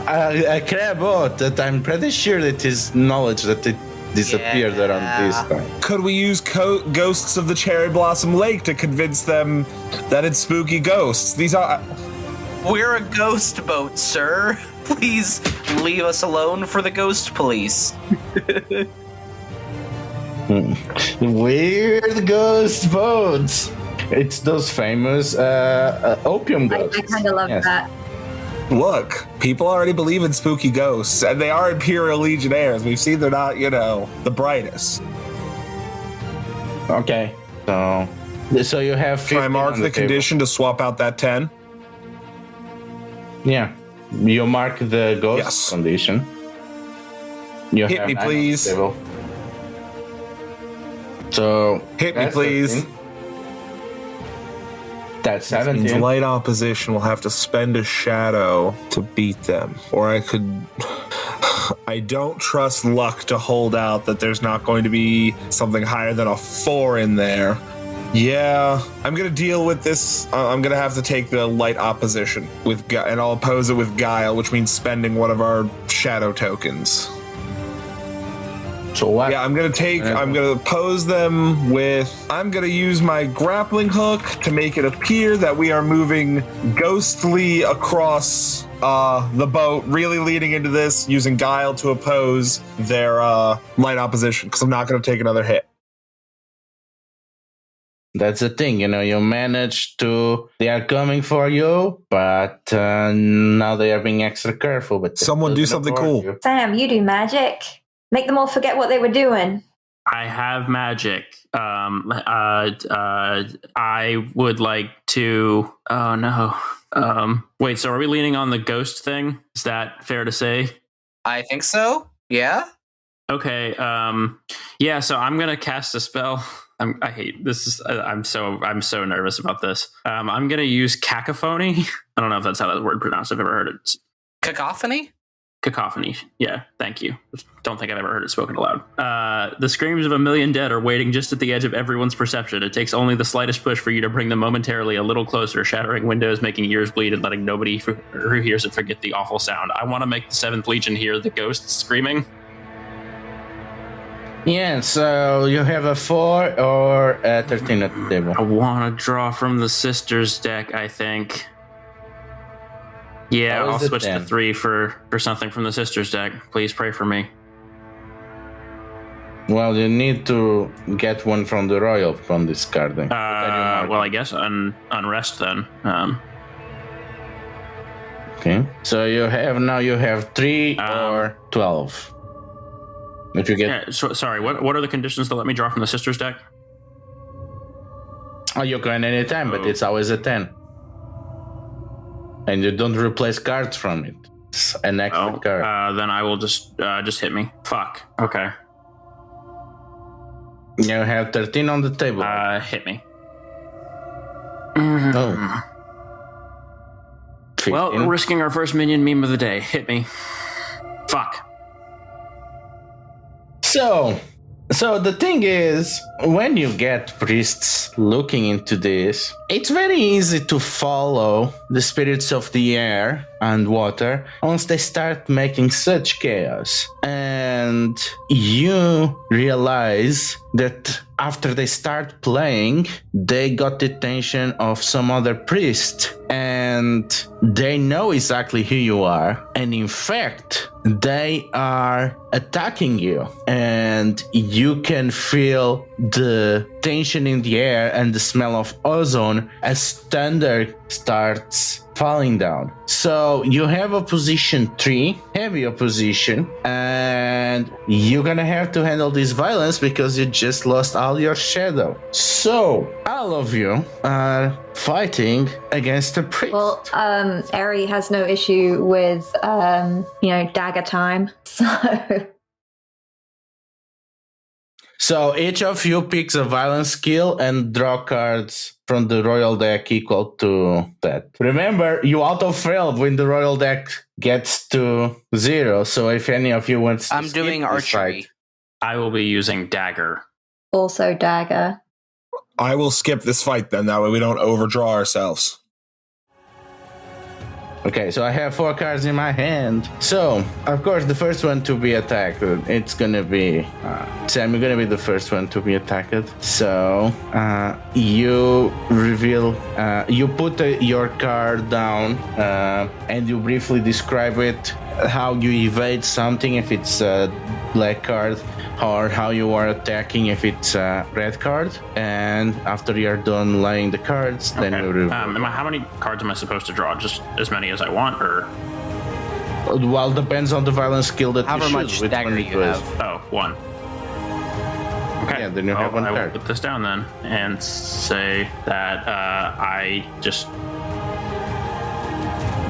A crab boat that I'm pretty sure it is knowledge that it disappeared around this time. Could we use ghosts of the Cherry Blossom Lake to convince them that it's spooky ghosts? These are. We're a ghost boat, sir. Please leave us alone for the ghost police. Weird ghost boats. It's those famous opium I ghosts. kind of love Yes. that. Look, people already believe in spooky ghosts, and they are Imperial Legionnaires. We've seen they're not, the brightest. Okay, so you have. Can I 15 mark on the table. condition to swap out that 10? Yeah, you mark the ghost Yes. condition. You Hit have me, 9 on the please. table. So Hit me, that's please. 13. That's Means 17. light opposition will have to spend a shadow to beat them. Or I could... I don't trust luck to hold out that there's not going to be something higher than a 4 in there. Yeah, I'm going to deal with this. I'm going to have to take the light opposition with and I'll oppose it with Guile, which means spending one of our shadow tokens. So what? Yeah, I'm going to oppose them with, I'm going to use my grappling hook to make it appear that we are moving ghostly across the boat, really leading into this, using Guile to oppose their light opposition, because I'm not going to take another hit. That's the thing, you managed to. They are coming for you, but now they are being extra careful. But Someone do something cool. You. Sam, you do magic. Make them all forget what they were doing. I have magic. I would like to. Oh no. Wait. So are we leaning on the ghost thing? Is that fair to say? I think so. Yeah. Okay. Yeah. So I'm gonna cast a spell. I hate this. I'm so nervous about this. I'm gonna use cacophony. I don't know if that's how that word pronounced. I've ever heard it. Cacophony? Cacophony. Yeah, thank you. Don't think I've ever heard it spoken aloud. The screams of a million dead are waiting just at the edge of everyone's perception. It takes only the slightest push for you to bring them momentarily a little closer, shattering windows, making ears bleed, and letting nobody who hears it forget the awful sound. I want to make the 7th Legion hear the ghosts screaming. Yeah, so you have a 4 or a 13 at the table. I want to draw from the sisters deck, I think. Yeah, How is I'll it switch then? to 3 for something from the sisters deck. Please pray for me. Well, you need to get one from the royal from discarding. Well, I guess unrest then. Okay. So you have 3 or 12. If you get, Yeah, sorry. What are the conditions that let me draw from the sisters deck? you can anytime, but it's always a 10, and you don't replace cards from it. It's an extra card. Then I will just hit me. Fuck. Okay. You have 13 on the table. Hit me. Oh. 15. Well, we're risking our first minion meme of the day. Hit me. Fuck. So the thing is, when you get priests looking into this, it's very easy to follow the spirits of the air and water once they start making such chaos. And you realize that after they start playing, they got the attention of some other priest, and they know exactly who you are. And in fact, they are attacking you, and you can feel the tension in the air and the smell of ozone as thunder starts falling down. So you have opposition 3, heavy opposition, and you're gonna have to handle this violence because you just lost all your shadow. So all of you are fighting against a priest. Well, Eri has no issue with, dagger time. So each of you picks a violence skill and draw cards from the royal deck equal to that. Remember, you auto-fail when the royal deck gets to 0. So if any of you wants to I'm doing archery. fight, I will be using dagger. Also dagger. I will skip this fight then. That way we don't overdraw ourselves. Okay, so I have 4 cards in my hand. So, of course, the first one to be attacked, it's gonna be Sam. You're gonna be the first one to be attacked. So, you reveal, you put your card down, and you briefly describe it, how you evade something if it's a black card, or how you are attacking if it's a red card. And after you're done laying the cards, then you reveal. How many cards am I supposed to draw? Just as many as I want, or? Well, depends on the violence skill that However you much choose. Which dagger one it you was. have. Oh, 1. Okay. Yeah, then you have one I will card. put this down then and say that I just.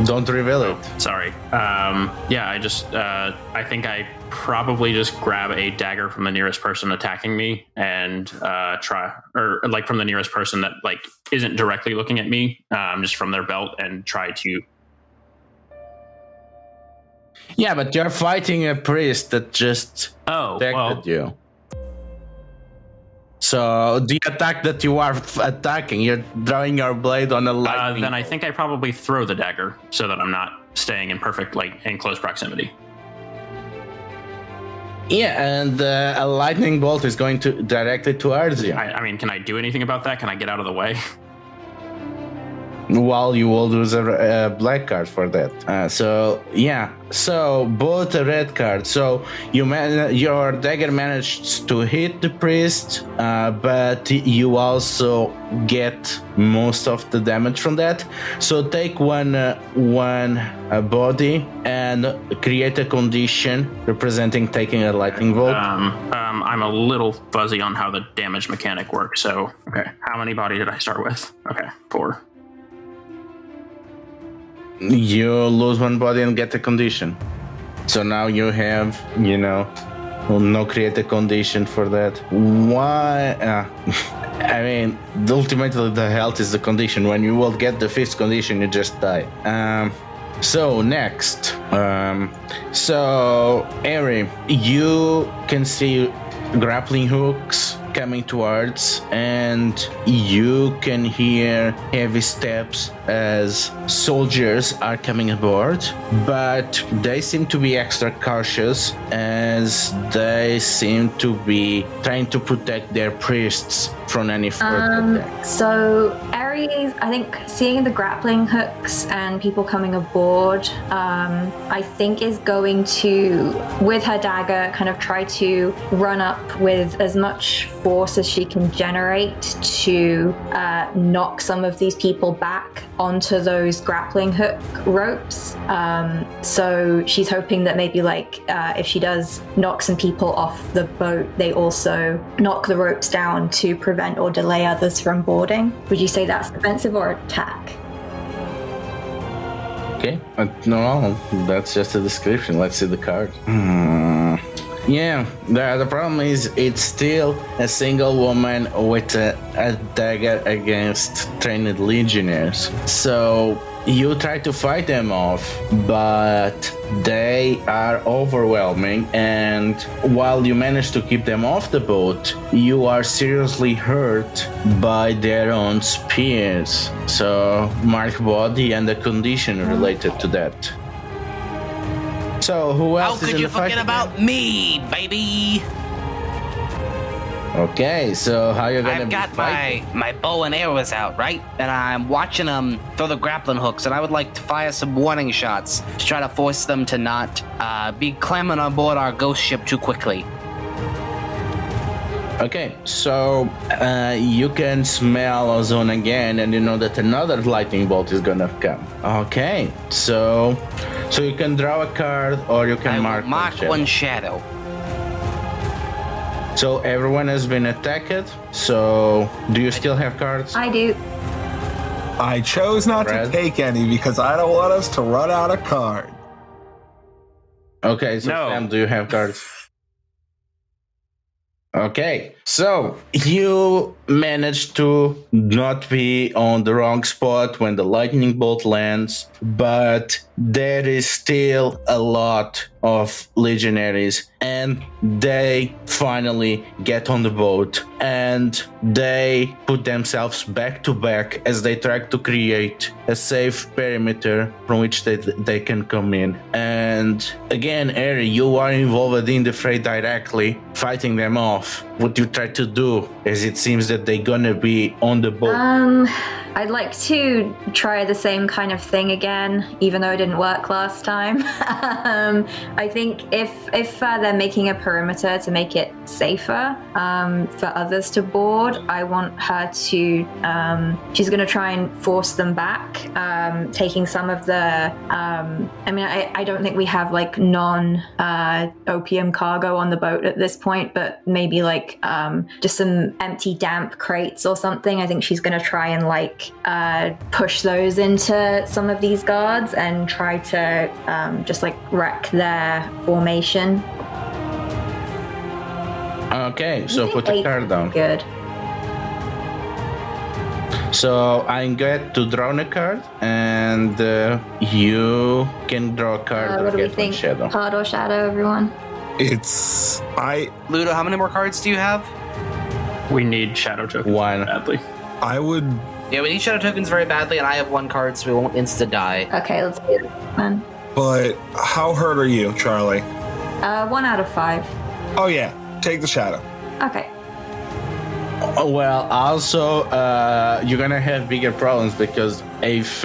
Don't reveal it. Sorry. I think I probably just grab a dagger from the nearest person attacking me and from the nearest person that isn't directly looking at me, just from their belt, and try to. Yeah, but you're fighting a priest that just Oh, attacked you. So the attack that you are attacking, you're drawing your blade on a lightning. Then I think I probably throw the dagger so that I'm not staying in in close proximity. Yeah, and a lightning bolt is going to directly towards you. I mean, can I do anything about that? Can I get out of the way? Well, you will lose a black card for that. So both a red card. So your dagger managed to hit the priest, but you also get most of the damage from that. So take one body and create a condition representing taking a lightning bolt. I'm a little fuzzy on how the damage mechanic works. So, okay, how many body did I start with? Okay, 4. You lose one body and get a condition. So now you have, no create a condition for that. Why? I mean, ultimately the health is the condition. When you will get the 5th condition, you just die. So next. So Eri, you can see grappling hooks coming towards, and you can hear heavy steps as soldiers are coming aboard, but they seem to be extra cautious as they seem to be trying to protect their priests from any further attacks. So Eri Aries, I think seeing the grappling hooks and people coming aboard, I think is going to, with her dagger, kind of try to run up with as much force as she can generate to knock some of these people back onto those grappling hook ropes. So she's hoping that maybe if she does knock some people off the boat, they also knock the ropes down to prevent or delay others from boarding. Would you say that's defensive or attack? Okay. No, that's just a description. Let's see the card. Yeah, the problem is it's still a single woman with a dagger against trained legionnaires. So you try to fight them off, but they are overwhelming, and while you manage to keep them off the boat, you are seriously hurt by their own spears. So mark body and the condition related to that. So who else How is could in you the fight forget again? about me, baby? Okay, so how you gonna I've be got fighting? my bow and arrows out, right? And I'm watching them throw the grappling hooks, and I would like to fire some warning shots to try to force them to not be clamming on board our ghost ship too quickly. Okay, so you can smell ozone again, and you know that another lightning bolt is gonna come. Okay, so you can draw a card, or you can I mark will mark one shadow. So everyone has been attacked. So do you still have cards? I do. I chose not Brad? to take any because I don't want us to run out of cards. Okay, so No. Sam, do you have cards? Okay, so you managed to not be on the wrong spot when the lightning bolt lands, but there is still a lot of legionaries, and they finally get on the boat and they put themselves back to back as they try to create a safe perimeter from which they can come in. And again, Eri, you are involved in the fray directly, fighting them off. What you try to do, as it seems that they're gonna be on the boat. I'd like to try the same kind of thing again, even though it didn't work last time. I think if they're making a perimeter to make it safer for others to board, I want her to. She's going to try and force them back, taking some of the. I don't think we have non-opium cargo on the boat at this point, but maybe just some empty damp crates or something. I think she's going to try and push those into some of these guards and try to just wreck their formation. Okay, so put a card down. Good. So I'm going to draw a card, and you can draw a card or What do we get one think? shadow. Hard or shadow, everyone? Ludo, how many more cards do you have? We need shadow tokens One. badly. I would. Yeah, we need shadow tokens very badly, and I have one card, so we won't insta die. Okay, let's do it, man. But how hurt are you, Charlie? 1 out of 5. Oh yeah, take the shadow. Okay. Well, also, you're gonna have bigger problems because if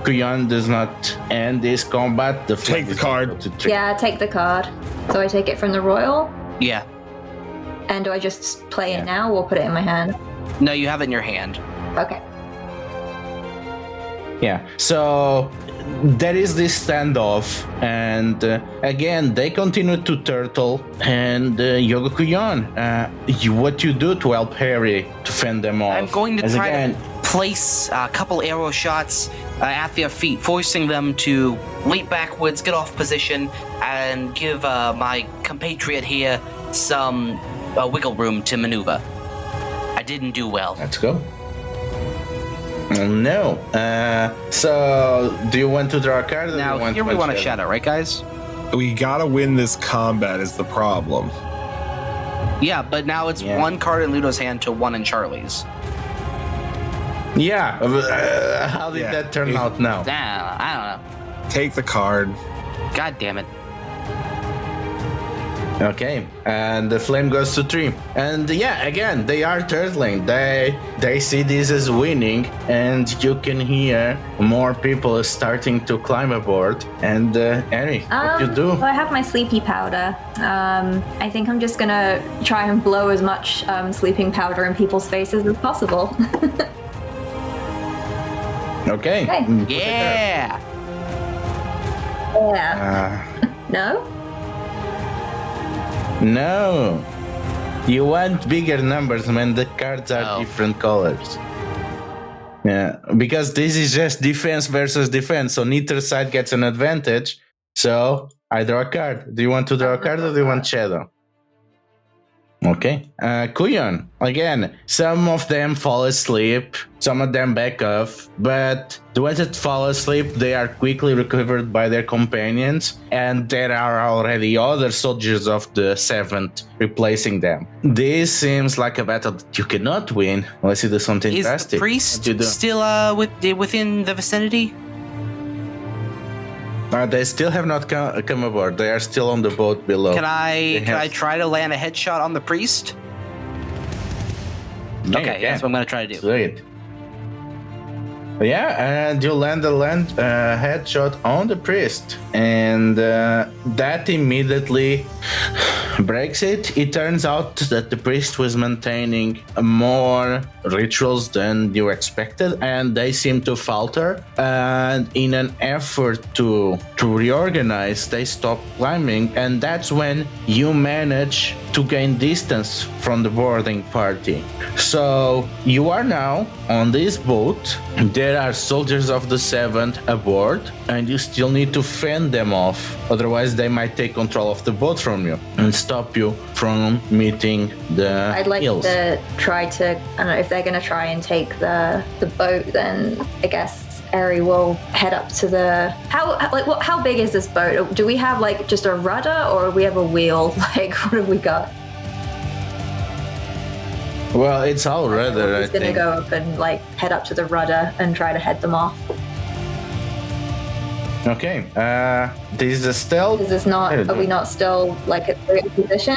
Kuyon does not end this combat, the flag Take the is gonna card. go to three. Yeah, take the card. So I take it from the royal, Yeah. and do I just play Yeah. it now or put it in my hand? No, you have it in your hand. Okay. Yeah. So there is this standoff, and again they continue to turtle. And Yoga Kuyon, what you do to help Harry to fend them off? I'm going to As try again, to place a couple arrow shots at their feet, forcing them to leap backwards, get off position, and give my compatriot here some wiggle room to maneuver. I didn't do well. Let's go. No. So, do you want to draw a card? Or do Now, you want here we one want a shadow, right, guys? We gotta win this combat is the problem. Yeah, but now it's Yeah. one card in Ludo's hand to one in Charlie's. Yeah. How did Yeah. that turn out now? I don't know. Take the card. God damn it. Okay, and the flame goes to 3. And yeah, again, they are turtling. They see this as winning, and you can hear more people starting to climb aboard. And Annie, what you do? Well, I have my sleepy powder. I think I'm just gonna try and blow as much sleeping powder in people's faces as possible. Okay. Yeah. Yeah. No? No. You want bigger numbers when the cards are different colors. Yeah, because this is just defense versus defense, so neither side gets an advantage. So I draw a card. Do you want to draw a card or do you want shadow? Okay. Kuyon, again, some of them fall asleep, some of them back off, but the ones that fall asleep, they are quickly recovered by their companions, and there are already other soldiers of the 7th replacing them. This seems like a battle that you cannot win unless you do something Is drastic. the priest still within the vicinity? They still have not come aboard. They are still on the boat below. Can I try to land a headshot on the priest? Okay, that's what I'm going to try to do. Sweet. Yeah, and you land a headshot on the priest, and that immediately breaks it. It turns out that the priest was maintaining more rituals than you expected, and they seem to falter. And in an effort to reorganize, they stop climbing, and that's when you manage to gain distance from the boarding party. So you are now on this boat. There are soldiers of the 7th aboard, and you still need to fend them off. Otherwise, they might take control of the boat from you and stop you from meeting the I'd like hills. to try to, I don't know, if they're going to try and take the boat, then I guess Eri will head up to the... How big is this boat? Do we have like just a rudder, or do we have a wheel? Like, what have we got? Well, it's all rudder, I He's going to think. go up and like head up to the rudder and try to head them off. Okay, this is a stealth. Is this not, are we not still like at the position?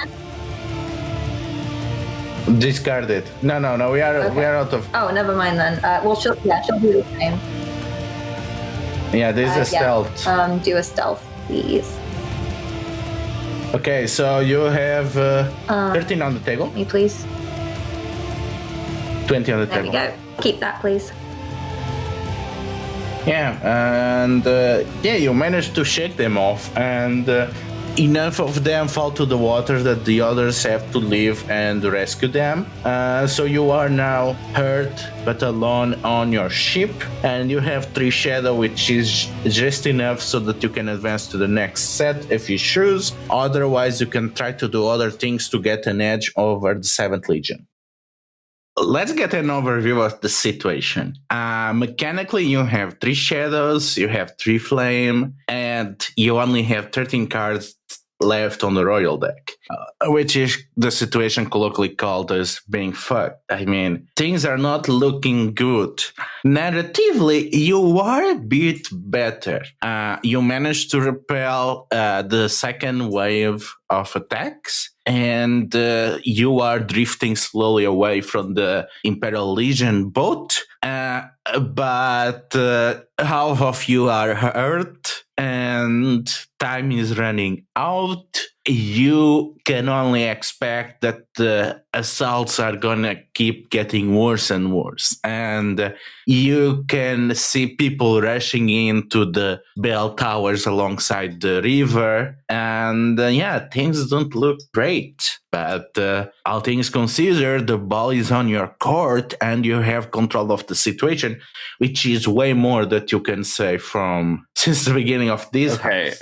Discard it. No, we are out of... Oh, never mind then. Well, she'll do the same. Yeah, this is a stealth. Yeah. Do a stealth, please. Okay, so you have 13 on the table, Me, please. 20 on the There we table. go. Keep that, please. Yeah, and you managed to shake them off, and enough of them fall to the water that the others have to leave and rescue them. So you are now hurt but alone on your ship, and you have 3 shadow, which is just enough so that you can advance to the next set if you choose. Otherwise, you can try to do other things to get an edge over the 7th Legion. Let's get an overview of the situation. Mechanically, you have 3 shadows, you have 3 flame, and you only have 13 cards left on the royal deck, which is the situation colloquially called as being fucked. I mean, things are not looking good. Narratively, you are a bit better. You managed to repel the second wave of attacks, and you are drifting slowly away from the Imperial Legion boat, but half of you are hurt, and time is running out. You can only expect that the assaults are gonna keep getting worse and worse, and you can see people rushing into the bell towers alongside the river, and things don't look great. But all things considered, the ball is on your court, and you have control of the situation, which is way more that you can say from since the beginning of this. Okay.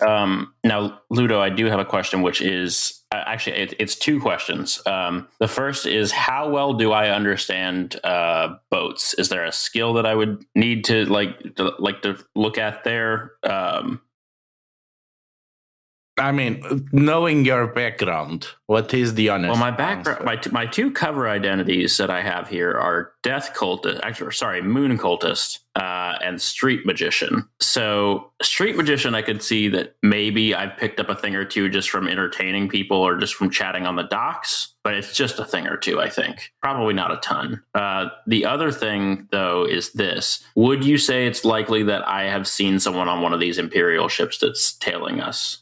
Now, Ludo, I do have a question, which is actually it's 2 questions. The first is, how well do I understand boats? Is there a skill that I would need to like to look at there? I mean, knowing your background, what is the honest? Well, my background, my two cover identities that I have here are Death Cultist, actually, sorry, Moon Cultist, and Street Magician. So, Street Magician, I could see that maybe I've picked up a thing or two just from entertaining people or just from chatting on the docks, but it's just a thing or two, I think. Probably not a ton. The other thing, though, is this. Would you say it's likely that I have seen someone on one of these Imperial ships that's tailing us?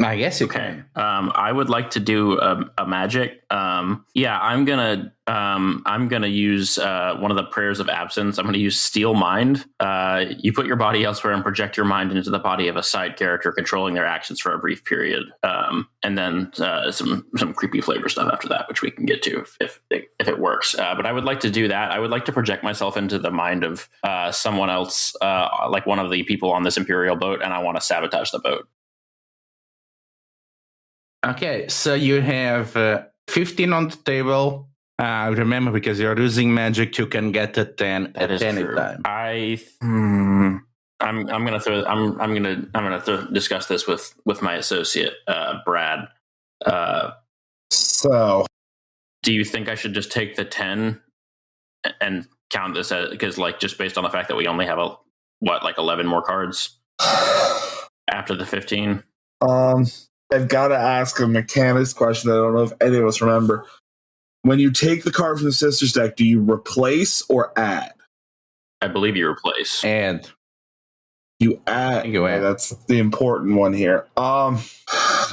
I guess you Okay. can. I would like to do a magic. Yeah, I'm gonna use one of the prayers of absence. I'm gonna use Steal Mind. You put your body elsewhere and project your mind into the body of a side character, controlling their actions for a brief period. And then some creepy flavor stuff after that, which we can get to if it works. But I would like to do that. I would like to project myself into the mind of someone else, like one of the people on this Imperial boat, and I want to sabotage the boat. Okay, so you have 15 on the table. Remember, because you're using magic, you can get a 10 That at is any true. time. I'm gonna discuss this with my associate Brad. So, Do you think I should just take the 10 and count this as, because like just based on the fact that we only have 11 more cards after the 15? I've got to ask a mechanics question that I don't know if any of us remember. When you take the card from the Sisters deck, do you replace or add? I believe you replace. And You add. You add. Okay, that's the important one here.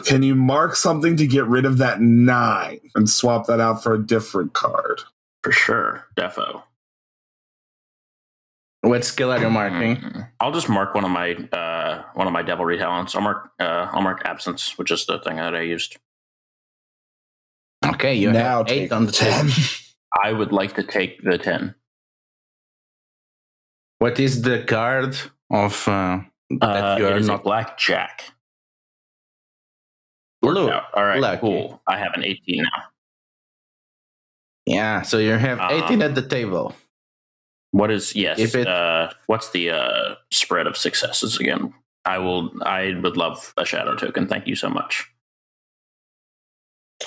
Can you mark something to get rid of that 9 and swap that out for a different card? For sure, defo. what skill are you marking? I'll just mark one of my devilry talents. I'll mark absence, which is the thing that I used. Okay, you Now have 8 take on the 10. table. I would like to take the 10. What is the card of that you It are is a not blackjack. blue? All right, Lucky. cool. I have an 18 now. Yeah, so you have 18 at the table. What is If it- what's the spread of successes again? I would love a shadow token. Thank you so much.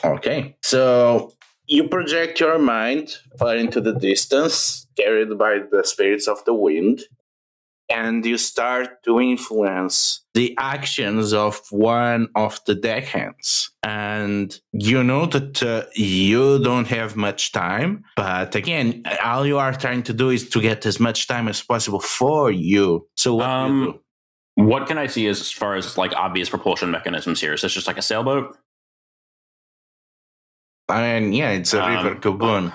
Okay, so you project your mind far into the distance, carried by the spirits of the wind, and you start to influence the actions of one of the deckhands. And you know that you don't have much time, but again, all you are trying to do is to get as much time as possible for you. So what do you do? What can I see as far as like obvious propulsion mechanisms here? Is this just like a sailboat? I mean, yeah, it's a river Kubun.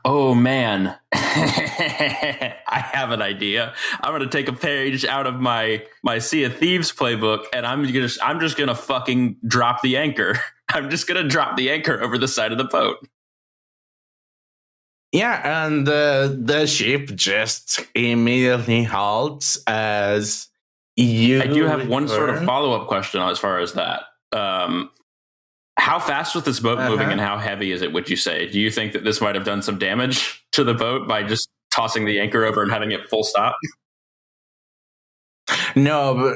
Oh man, I have an idea. I'm gonna take a page out of my Sea of Thieves playbook, and I'm just gonna fucking drop the anchor. I'm just gonna drop the anchor over the side of the boat. Yeah, and the ship just immediately halts as you. I do have one sort of return. follow-up question as far as that. How fast was this boat moving, and how heavy is it, would you say? Do you think that this might have done some damage to the boat by just tossing the anchor over and having it full stop? No,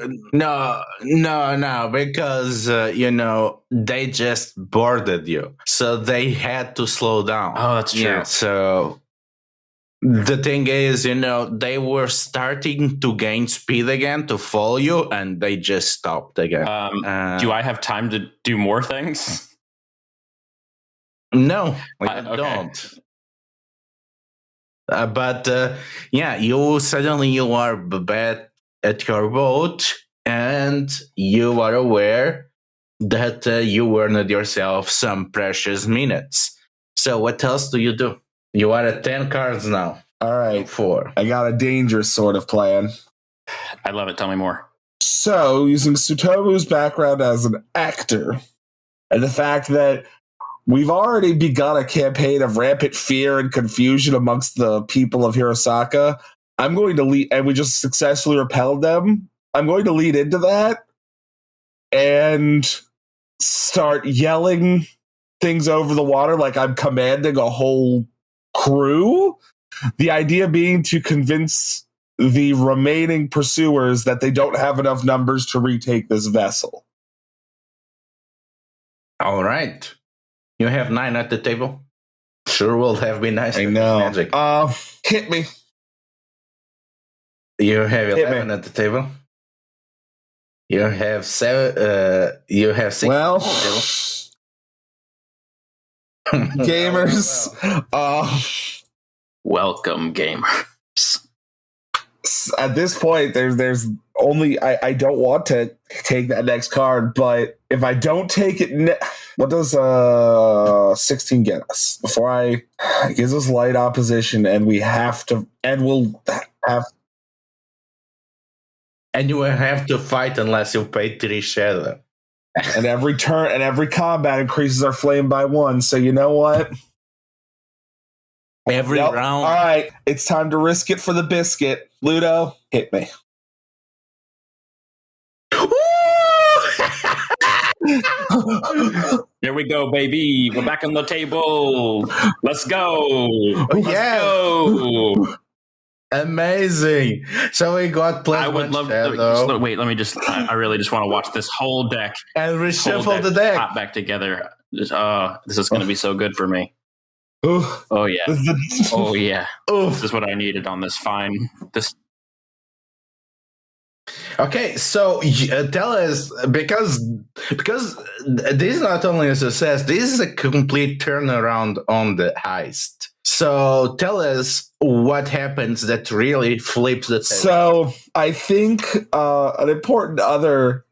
because they just boarded you, so they had to slow down. Oh, that's true. Yeah, so the thing is, they were starting to gain speed again to follow you, and they just stopped again. Do I have time to do more things? No, you Okay. don't. But you are back at your boat, and you are aware that you earned yourself some precious minutes. So what else do you do? You are at 10 cards now. All right. 4. I got a dangerous sort of plan. I love it. Tell me more. So, using Tsutomu's background as an actor, and the fact that we've already begun a campaign of rampant fear and confusion amongst the people of Hirosaka, I'm going to lead, and we just successfully repelled them. I'm going to lead into that and start yelling things over the water like I'm commanding a whole crew. The idea being to convince the remaining pursuers that they don't have enough numbers to retake this vessel. All right. You have 9 at the table? Sure will have been nice. I to know. Magic. Hit me. You have Hit 11 me. at the table. You have 7. You have 6. Well, at the table. gamers. Well. Welcome, gamers. At this point, there's only I don't want to take that next card, but if I don't take it, what does 16 get us? It gives us light opposition, and we have to, and we'll have. And you will have to fight unless you pay 3 shadow. And every turn and every combat increases our flame by 1. So you know what? Every round. All right, it's time to risk it for the biscuit. Ludo, hit me. There we go, baby. We're back on the table. Let's go. Yeah. Go. Amazing. So we got plus I would love to. Wait, let me just. I really just want to watch this whole deck. And reshuffle the deck. Pop back together. This is going to be so good for me. Ooh. Oh, yeah. Oh, yeah. Oof. This is what I needed on this fine. Okay, so tell us, because this is not only a success, this is a complete turnaround on the heist. So tell us what happens that really flips the table. So I think an important other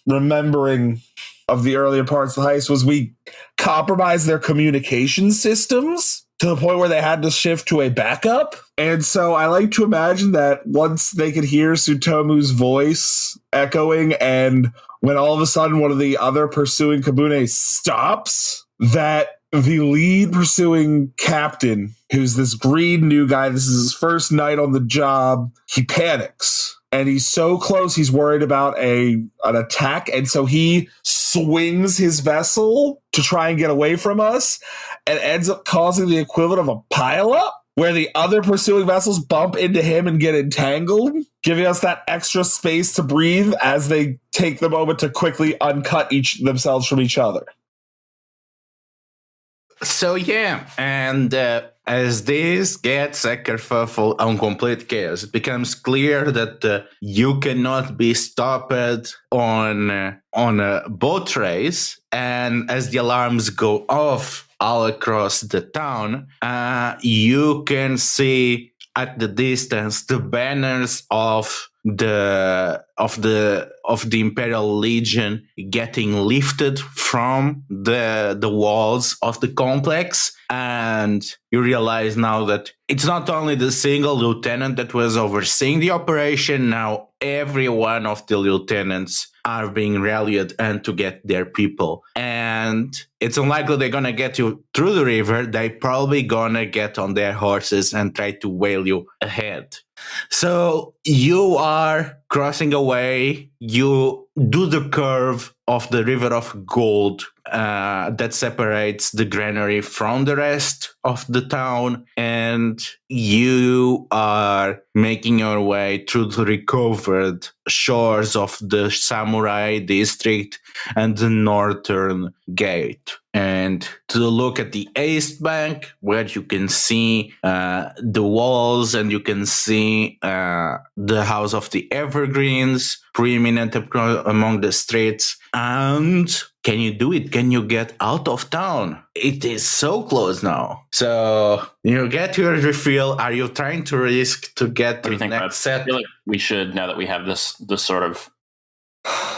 remembering of the earlier parts of the heist was we compromised their communication systems to the point where they had to shift to a backup. And so I like to imagine that once they could hear Tsutomu's voice echoing, and when all of a sudden one of the other pursuing Kabune stops, that the lead pursuing captain, who's this green new guy, this is his first night on the job, he panics. And he's so close, he's worried about an attack. And so he swings his vessel to try and get away from us, and ends up causing the equivalent of a pileup, where the other pursuing vessels bump into him and get entangled, giving us that extra space to breathe as they take the moment to quickly uncut themselves from each other. So yeah, and as this gets a kerfuffle on complete chaos, it becomes clear that you cannot be stopped on a boat race. And as the alarms go off all across the town, you can see at the distance the banners of the Imperial Legion getting lifted from the walls of the complex. And you realize now that it's not only the single lieutenant that was overseeing the operation. Now every one of the lieutenants are being rallied and to get their people. And it's unlikely they're going to get you through the river. They're probably going to get on their horses and try to whale you ahead. So you are crossing away. You do the curve of the River of Gold that separates the granary from the rest of the town, and you are making your way through the recovered shores of the Samurai District and the Northern Gate. And to look at the East Bank, where you can see the walls and you can see the House of the Evergreens preeminent among the streets. And can you do it? Can you get out of town? It is so close now. So you get your refill. Are you trying to risk to get to the next set? I feel like we should, now that we have this sort of.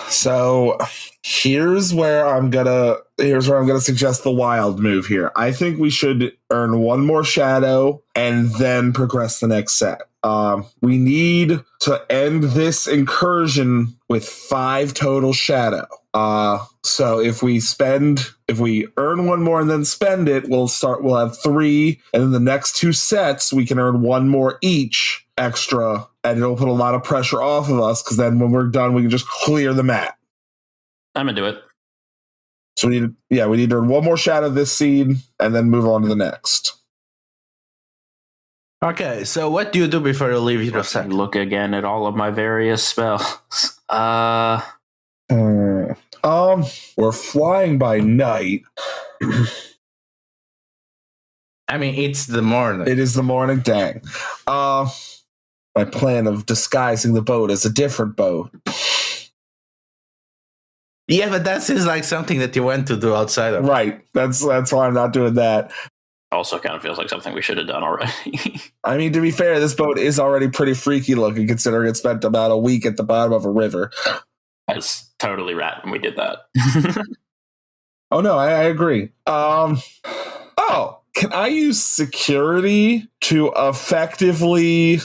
So here's where I'm gonna suggest the wild move here. I think we should earn 1 more shadow and then progress the next set. We need to end this incursion with 5 total shadow. So if we earn 1 more and then spend it, we'll have 3, and then the next 2 sets we can earn 1 more each extra, and it'll put a lot of pressure off of us, because then when we're done, we can just clear the map. I'm gonna do it. So we need to earn 1 more shadow this seed and then move on to the next. Okay, so what do you do before you leave Hirosaki? Look again at all of my various spells. We're flying by night. I mean, it's the morning. It is the morning. Dang. My plan of disguising the boat as a different boat. Yeah, but that seems like something that you want to do outside of. Right. That's why I'm not doing that. Also kind of feels like something we should have done already. I mean, to be fair, this boat is already pretty freaky looking, considering it spent about a week at the bottom of a river. I was totally rat when we did that. Oh, no, I agree. Can I use security to effectively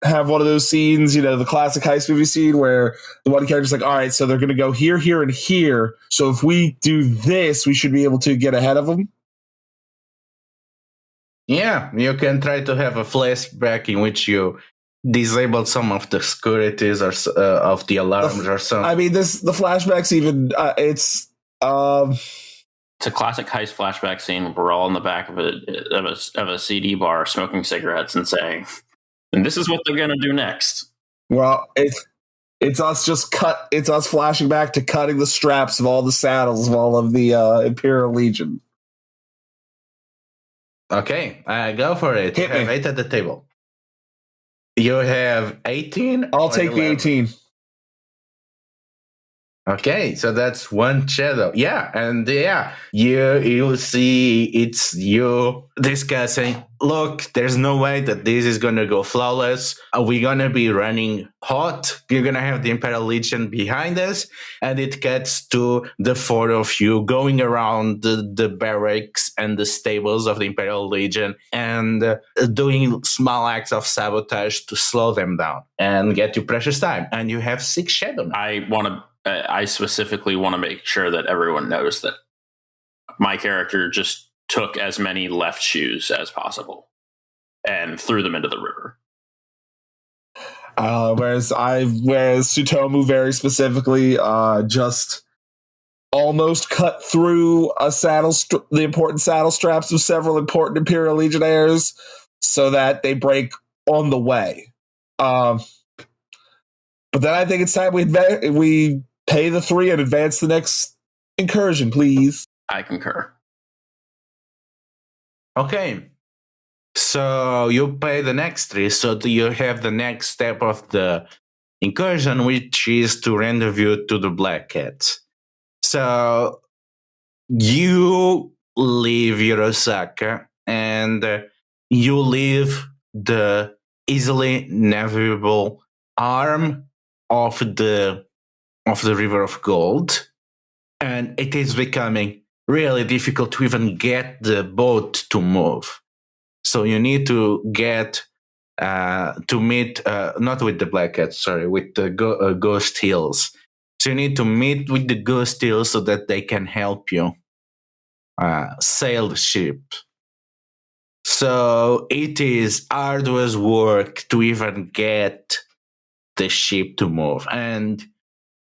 have one of those scenes, the classic heist movie scene where the one character's like, all right, so they're going to go here, here, and here. So if we do this, we should be able to get ahead of them? Yeah, you can try to have a flashback in which you disabled some of the securities or of the alarms or something. I mean, the flashbacks even, it's a classic heist flashback scene. We're all in the back of a CD bar smoking cigarettes and saying, and this is what they're going to do next. Well, it's us it's us flashing back to cutting the straps of all the saddles of all of the Imperial Legion. Okay, go for it. Hit you have me. 8 at the table. You have 18? I'll take the 18. Okay, so that's one shadow. Yeah, and you see it's you discussing, look, there's no way that this is going to go flawless. We're going to be running hot. You're going to have the Imperial Legion behind us. And it gets to the 4 of you going around the barracks and the stables of the Imperial Legion and doing small acts of sabotage to slow them down and get you precious time. And you have 6 shadow now. I specifically want to make sure that everyone knows that my character just took as many left shoes as possible and threw them into the river. Whereas Tsutomu very specifically just almost cut through the important saddle straps of several important Imperial Legionnaires so that they break on the way. But then I think it's time we pay the 3 and advance the next incursion, please. I concur. Okay. So you pay the next 3. So you have the next step of the incursion, which is to rendezvous to the Black Cats. So you leave Hirosaka and you leave the easily navigable arm of the River of Gold, and it is becoming really difficult to even get the boat to move. So you need to get to meet not with the Black Cats, sorry, with the Ghost Hills. So you need to meet with the Ghost Hills so that they can help you sail the ship. So it is arduous work to even get the ship to move. And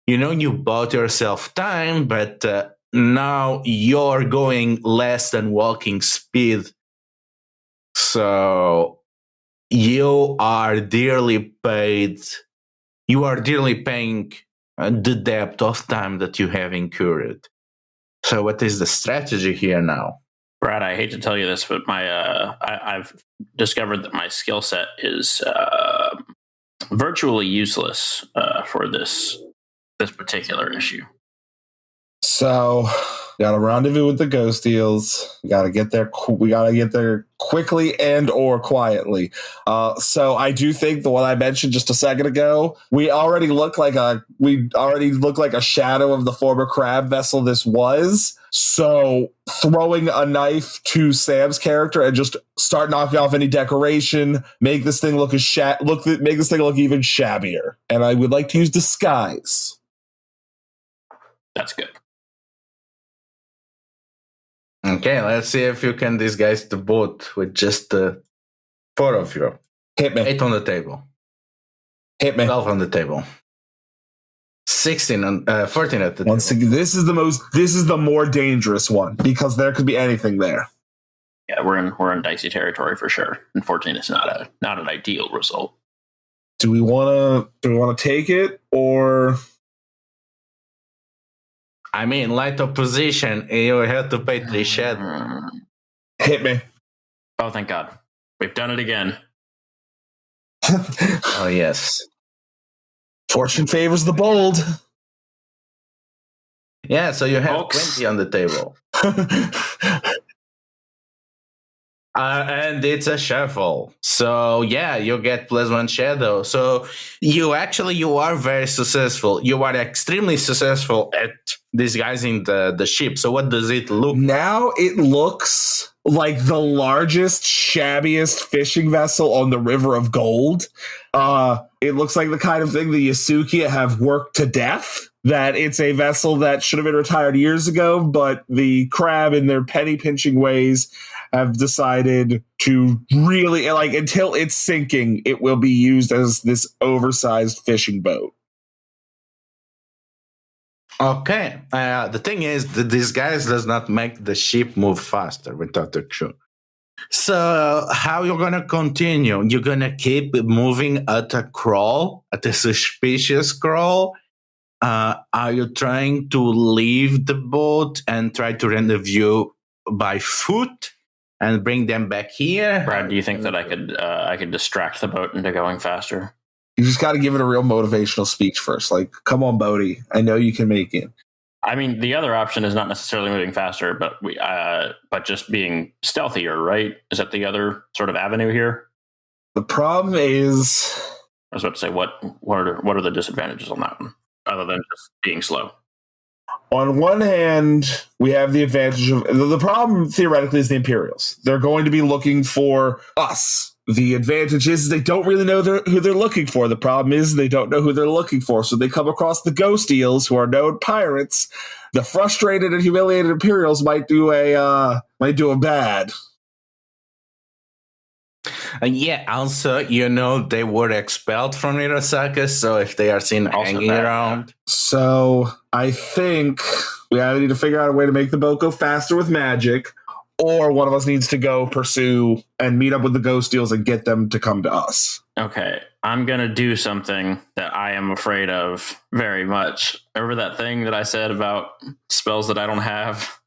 you bought yourself time, but now you're going less than walking speed. So you are dearly paid. You are dearly paying the debt of time that you have incurred. So what is the strategy here now? Brad, I hate to tell you this, but I've discovered that my skill set is virtually useless for this particular issue. So, got to rendezvous with the Ghost Eels. We got to get there quickly and or quietly. So I do think the one I mentioned just a second ago, we already look like a shadow of the former crab vessel this was. So throwing a knife to Sam's character and just start knocking off any decoration, make this thing look even shabbier. And I would like to use disguise. That's good. Okay, let's see if you can disguise the boat with just the 4 of you. Hit me. 8 on the table. Hit me. 12 on the table. 14 at the table. Once again, this is the more dangerous one because there could be anything there. Yeah, we're in dicey territory for sure. And 14 is not an ideal result. Do we want to take it, or? I mean, light opposition, you have to pay 3 shadow. Hit me. Oh, thank God. We've done it again. Oh, yes. Fortune favors the bold. Yeah, so you have Folks. 20 on the table. And it's a shuffle. So yeah, you get +1 shadow. So you are very successful. You are extremely successful at disguising the ship. So what does it look? Now it looks like the largest, shabbiest fishing vessel on the River of Gold. It looks like the kind of thing the Yasuki have worked to death. That it's a vessel that should have been retired years ago, but the crab in their penny pinching ways have decided to really, like, until it's sinking, it will be used as this oversized fishing boat. Okay. The thing is, the disguise does not make the ship move faster without the crew. So how you're going to continue? You're going to keep moving at a crawl, at a suspicious crawl? Are you trying to leave the boat and try to rendezvous by foot and bring them back here? Brad, do you think that I could distract the boat into going faster? You just got to give it a real motivational speech first. Like, come on, Bodhi. I know you can make it. I mean, the other option is not necessarily moving faster, but but just being stealthier, right? Is that the other sort of avenue here? The problem is, I was about to say, what are the disadvantages on that one, other than just being slow? on one hand, we have the advantage of the problem theoretically is the Imperials. They're going to be looking for us. The advantage is they don't really know who they're looking for. The problem is they don't know who they're looking for. So they come across the Ghost Eels, who are known pirates. The frustrated and humiliated Imperials might do a bad. Yeah, also, they were expelled from Hirosaka, so if they are seen hanging around. So I think we either need to figure out a way to make the boat go faster with magic, or one of us needs to go pursue and meet up with the Ghost Eels and get them to come to us. Okay, I'm going to do something that I am afraid of very much. Remember that thing that I said about spells that I don't have?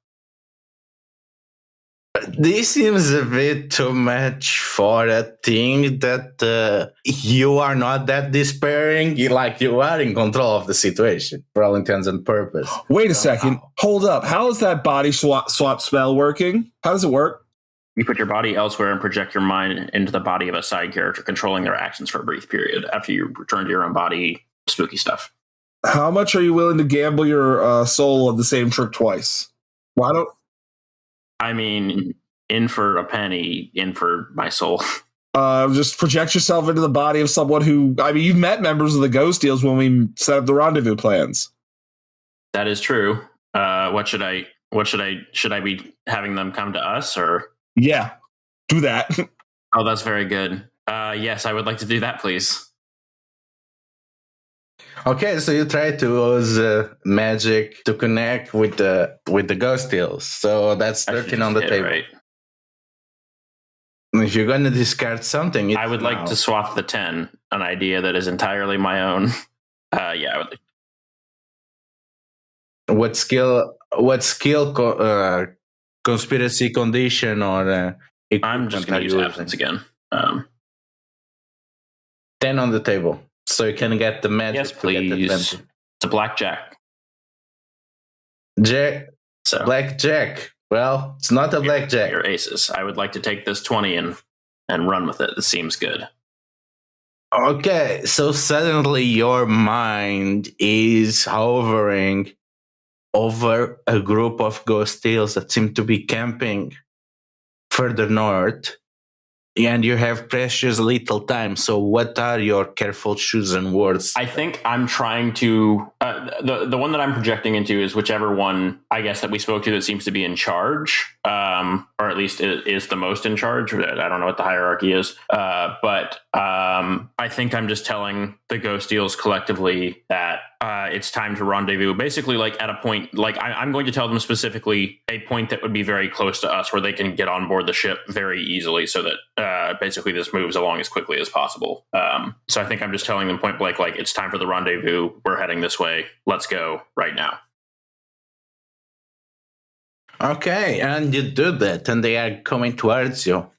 This seems a bit too much for a thing that you are not that despairing. You are in control of the situation for all intents and purposes. Wait a second. Hold up. How is that body swap spell working? How does it work? You put your body elsewhere and project your mind into the body of a side character, controlling their actions for a brief period. After you return to your own body, spooky stuff. How much are you willing to gamble your soul on the same trick twice? Why don't... I mean, in for a penny, in for my soul. Just project yourself into the body of someone who... I mean, you've met members of the Ghost Eels when we set up the rendezvous plans. That is true. Should I be having them come to us, or... Yeah, do that. Oh, that's very good. Yes, I would like to do that, please. Okay, so you try to use magic to connect with the Ghost Eels. So that's 13 on the table. Right. If you're going to discard something, I would like to swap the 10, an idea that is entirely my own. Yeah, I would. What skill? Conspiracy condition or? I'm just going to use absence again. 10 on the table, so you can get the magic. Yes, please. It's a blackjack. Blackjack. Well, it's not a blackjack. Your aces. I would like to take this 20 and run with it. It seems good. Okay, so suddenly your mind is hovering over a group of Ghost Eels that seem to be camping further north, and you have precious little time. So what are your careful chosen words? I think I'm trying to... the one that I'm projecting into is whichever one, I guess, that we spoke to that seems to be in charge. or at least is the most in charge. I don't know what the hierarchy is, but I think I'm just telling the Ghost Eels collectively that it's time to rendezvous. Basically, like at a point, like I'm going to tell them specifically a point that would be very close to us, where they can get on board the ship very easily, so that basically this moves along as quickly as possible. So I think I'm just telling them point blank, like it's time for the rendezvous. We're heading this way. Let's go right now. Okay, and you do that, and they are coming towards you.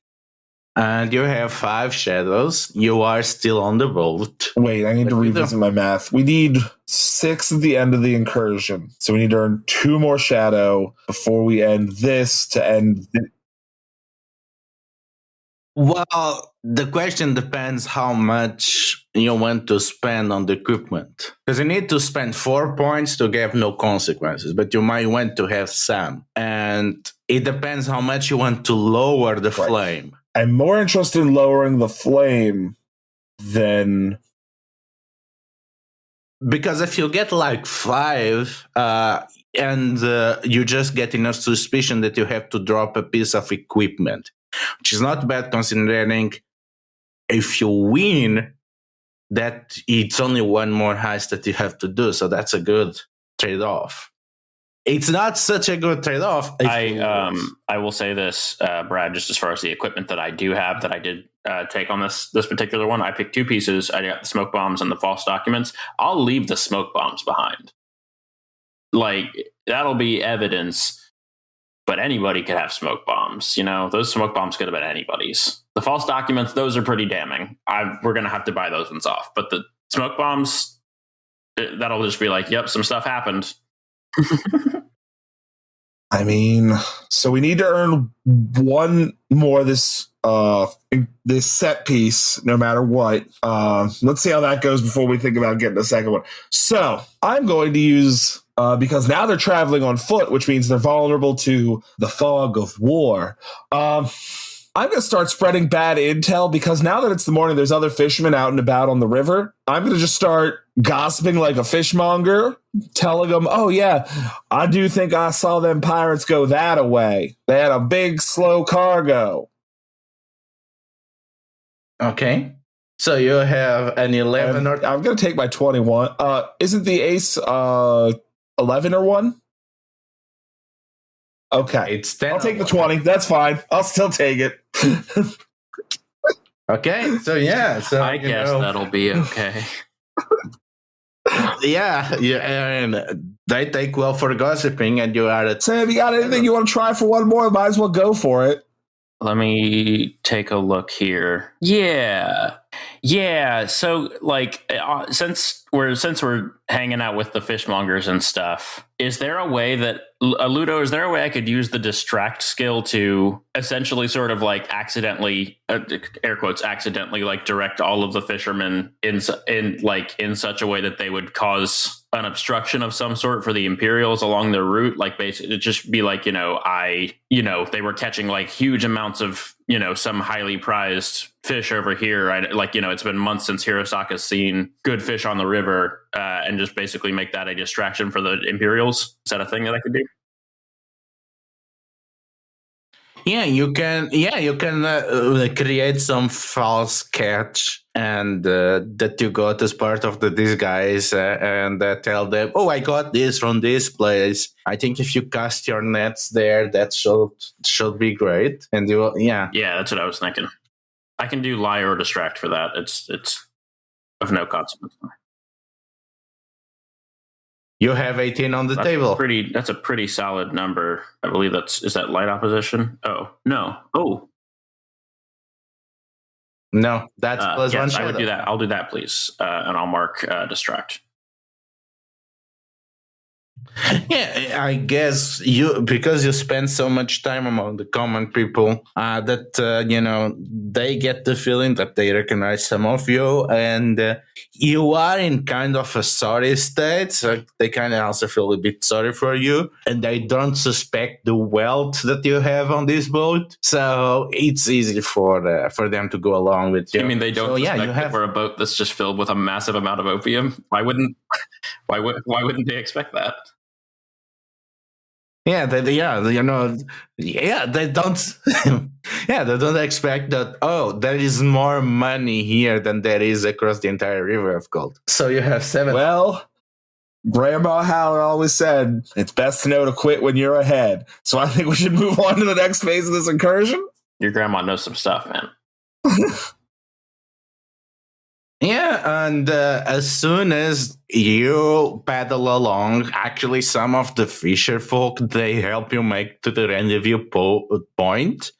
And you have 5 shadows. You are still on the boat. Wait, I need to What do you revisit my math. We need 6 at the end of the incursion. So we need to earn 2 more shadow before we end this to end. Well, the question depends how much you want to spend on the equipment. Because you need to spend 4 points to get no consequences, but you might want to have some. And it depends how much you want to lower the flame. I'm more interested in lowering the flame than... Because if you get like 5 and you just get enough suspicion that you have to drop a piece of equipment, which is not bad considering if you win, that it's only 1 more heist that you have to do. So that's a good trade-off. It's not such a good trade-off. I will say this, Brad, just as far as the equipment that I do have that I did take on this particular one, I picked 2 pieces. I got the smoke bombs and the false documents. I'll leave the smoke bombs behind. Like, that'll be evidence. But anybody could have smoke bombs. You know, those smoke bombs could have been anybody's. The false documents, those are pretty damning. We're going to have to buy those ones off. But the smoke bombs, that'll just be like, yep, some stuff happened. I mean, so we need to earn 1 more this set piece, no matter what. Let's see how that goes before we think about getting a second one. So I'm going to use... because now they're traveling on foot, which means they're vulnerable to the fog of war. I'm going to start spreading bad intel, because now that it's the morning, there's other fishermen out and about on the river. I'm going to just start gossiping like a fishmonger, telling them, oh yeah, I do think I saw them pirates go that away. They had a big, slow cargo. Okay. So you have an 11 or... I'm going to take my 21. Isn't the ace 11 or 1? Okay. It's 10. I'll take the 20. That's fine. I'll still take it. Okay. So yeah. So I guess that'll be okay. Yeah. And they take well for gossiping, and you are at... Sam, you got anything you want to try for 1 more? Might as well go for it. Let me take a look here. Yeah. So, like, since we're hanging out with the fishmongers and stuff, is there a way that Ludo? Is there a way I could use the distract skill to essentially sort of like accidentally, air quotes, accidentally like direct all of the fishermen in such a way that they would cause an obstruction of some sort for the Imperials along their route? Like, basically, it'd just be like, they were catching like huge amounts of, some highly prized fish over here. It's been months since Hirosaka's seen good fish on the river, and just basically make that a distraction for the Imperials. Is that a thing that I could do? Yeah, you can. Yeah, you can create some false catch, and that you got as part of the disguise, and tell them, "Oh, I got this from this place. I think if you cast your nets there, that should be great." And you, yeah, that's what I was thinking. I can do lie or distract for that. It's of no consequence. You have 18 on the table. That's a pretty solid number. I believe is that light opposition? Oh, no. Oh. No, that's plus yes, 1 shadow. I would do that. I'll do that, please. And I'll mark distract. Yeah, I guess because you spend so much time among the common people, that they get the feeling that they recognize some of you, and you are in kind of a sorry state. So they kind of also feel a bit sorry for you, and they don't suspect the wealth that you have on this boat. So it's easy for them to go along with you. I mean, they don't suspect that we're a boat that's just filled with a massive amount of opium. Why wouldn't they expect that? Yeah, they don't. Yeah, they don't expect that. Oh, there is more money here than there is across the entire river of gold. So you have 7. Well, Grandma Howler always said it's best to know to quit when you're ahead. So I think we should move on to the next phase of this incursion. Your grandma knows some stuff, man. Yeah, and as soon as you paddle along, actually, some of the fisher folk, they help you make to the rendezvous point.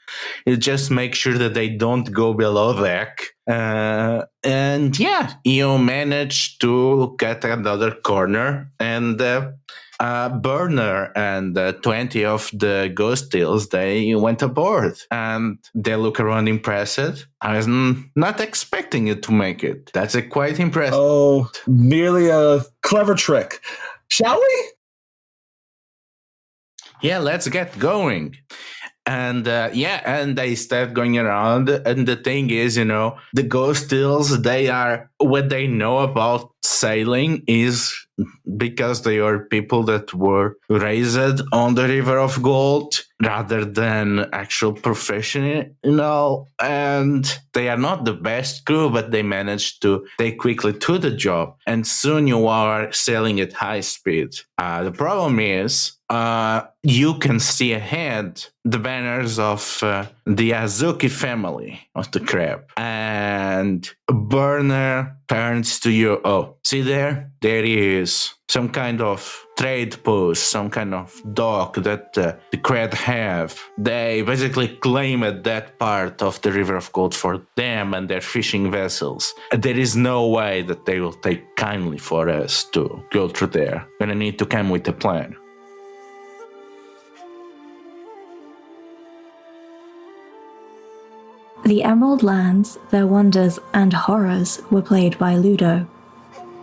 You just make sure that they don't go below deck. And yeah, you manage to get another corner, and Burner and 20 of the ghost tails, they went aboard, and they look around impressed. I was not expecting you to make it. That's quite impressive. Oh, merely a clever trick. Shall we? Yeah, let's get going. And and they start going around. And the thing is, the ghost tails, they are, what they know about sailing is because they are people that were raised on the River of Gold rather than actual professional. And they are not the best crew, but they manage to take quickly to the job. And soon you are sailing at high speed. The problem is, you can see ahead the banners of the Azuki family of the crab. And Burner turns to you. Oh, see there? There is some kind of trade post, some kind of dock that the crab have. They basically claimed that part of the River of Gold for them and their fishing vessels. There is no way that they will take kindly for us to go through there. We're gonna need to come with a plan. The Emerald Lands, Their Wonders and Horrors were played by Ludo.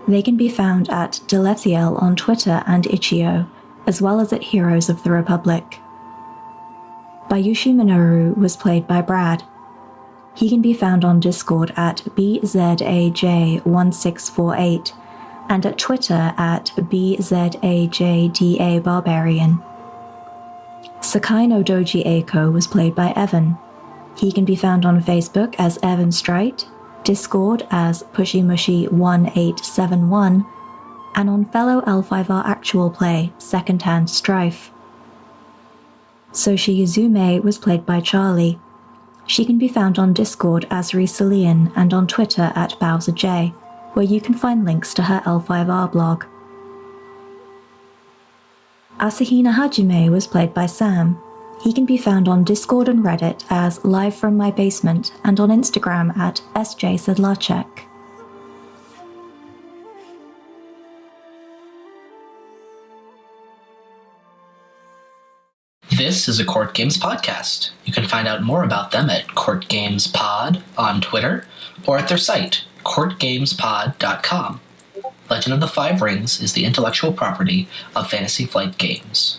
They can be found at Delethiel on Twitter and Itch.io, as well as at Heroes of the Republic. Bayushi Minoru was played by Brad. He can be found on Discord at BZAJ1648 and at Twitter at BZAJDABarbarian. Sakai-no-Doji Eiko was played by Evan. He can be found on Facebook as Evan Straight, Discord as PushyMushy1871, and on fellow L5R Actual Play, Secondhand Strife. Soshi Yuzume was played by Charlie. She can be found on Discord as Resilian and on Twitter at BowserJ, where you can find links to her L5R blog. Asahina Hajime was played by Sam. He can be found on Discord and Reddit as Live From My Basement and on Instagram at SJSedlarchek. This is a Court Games podcast. You can find out more about them at CourtGamesPod on Twitter or at their site, CourtGamesPod.com. Legend of the Five Rings is the intellectual property of Fantasy Flight Games.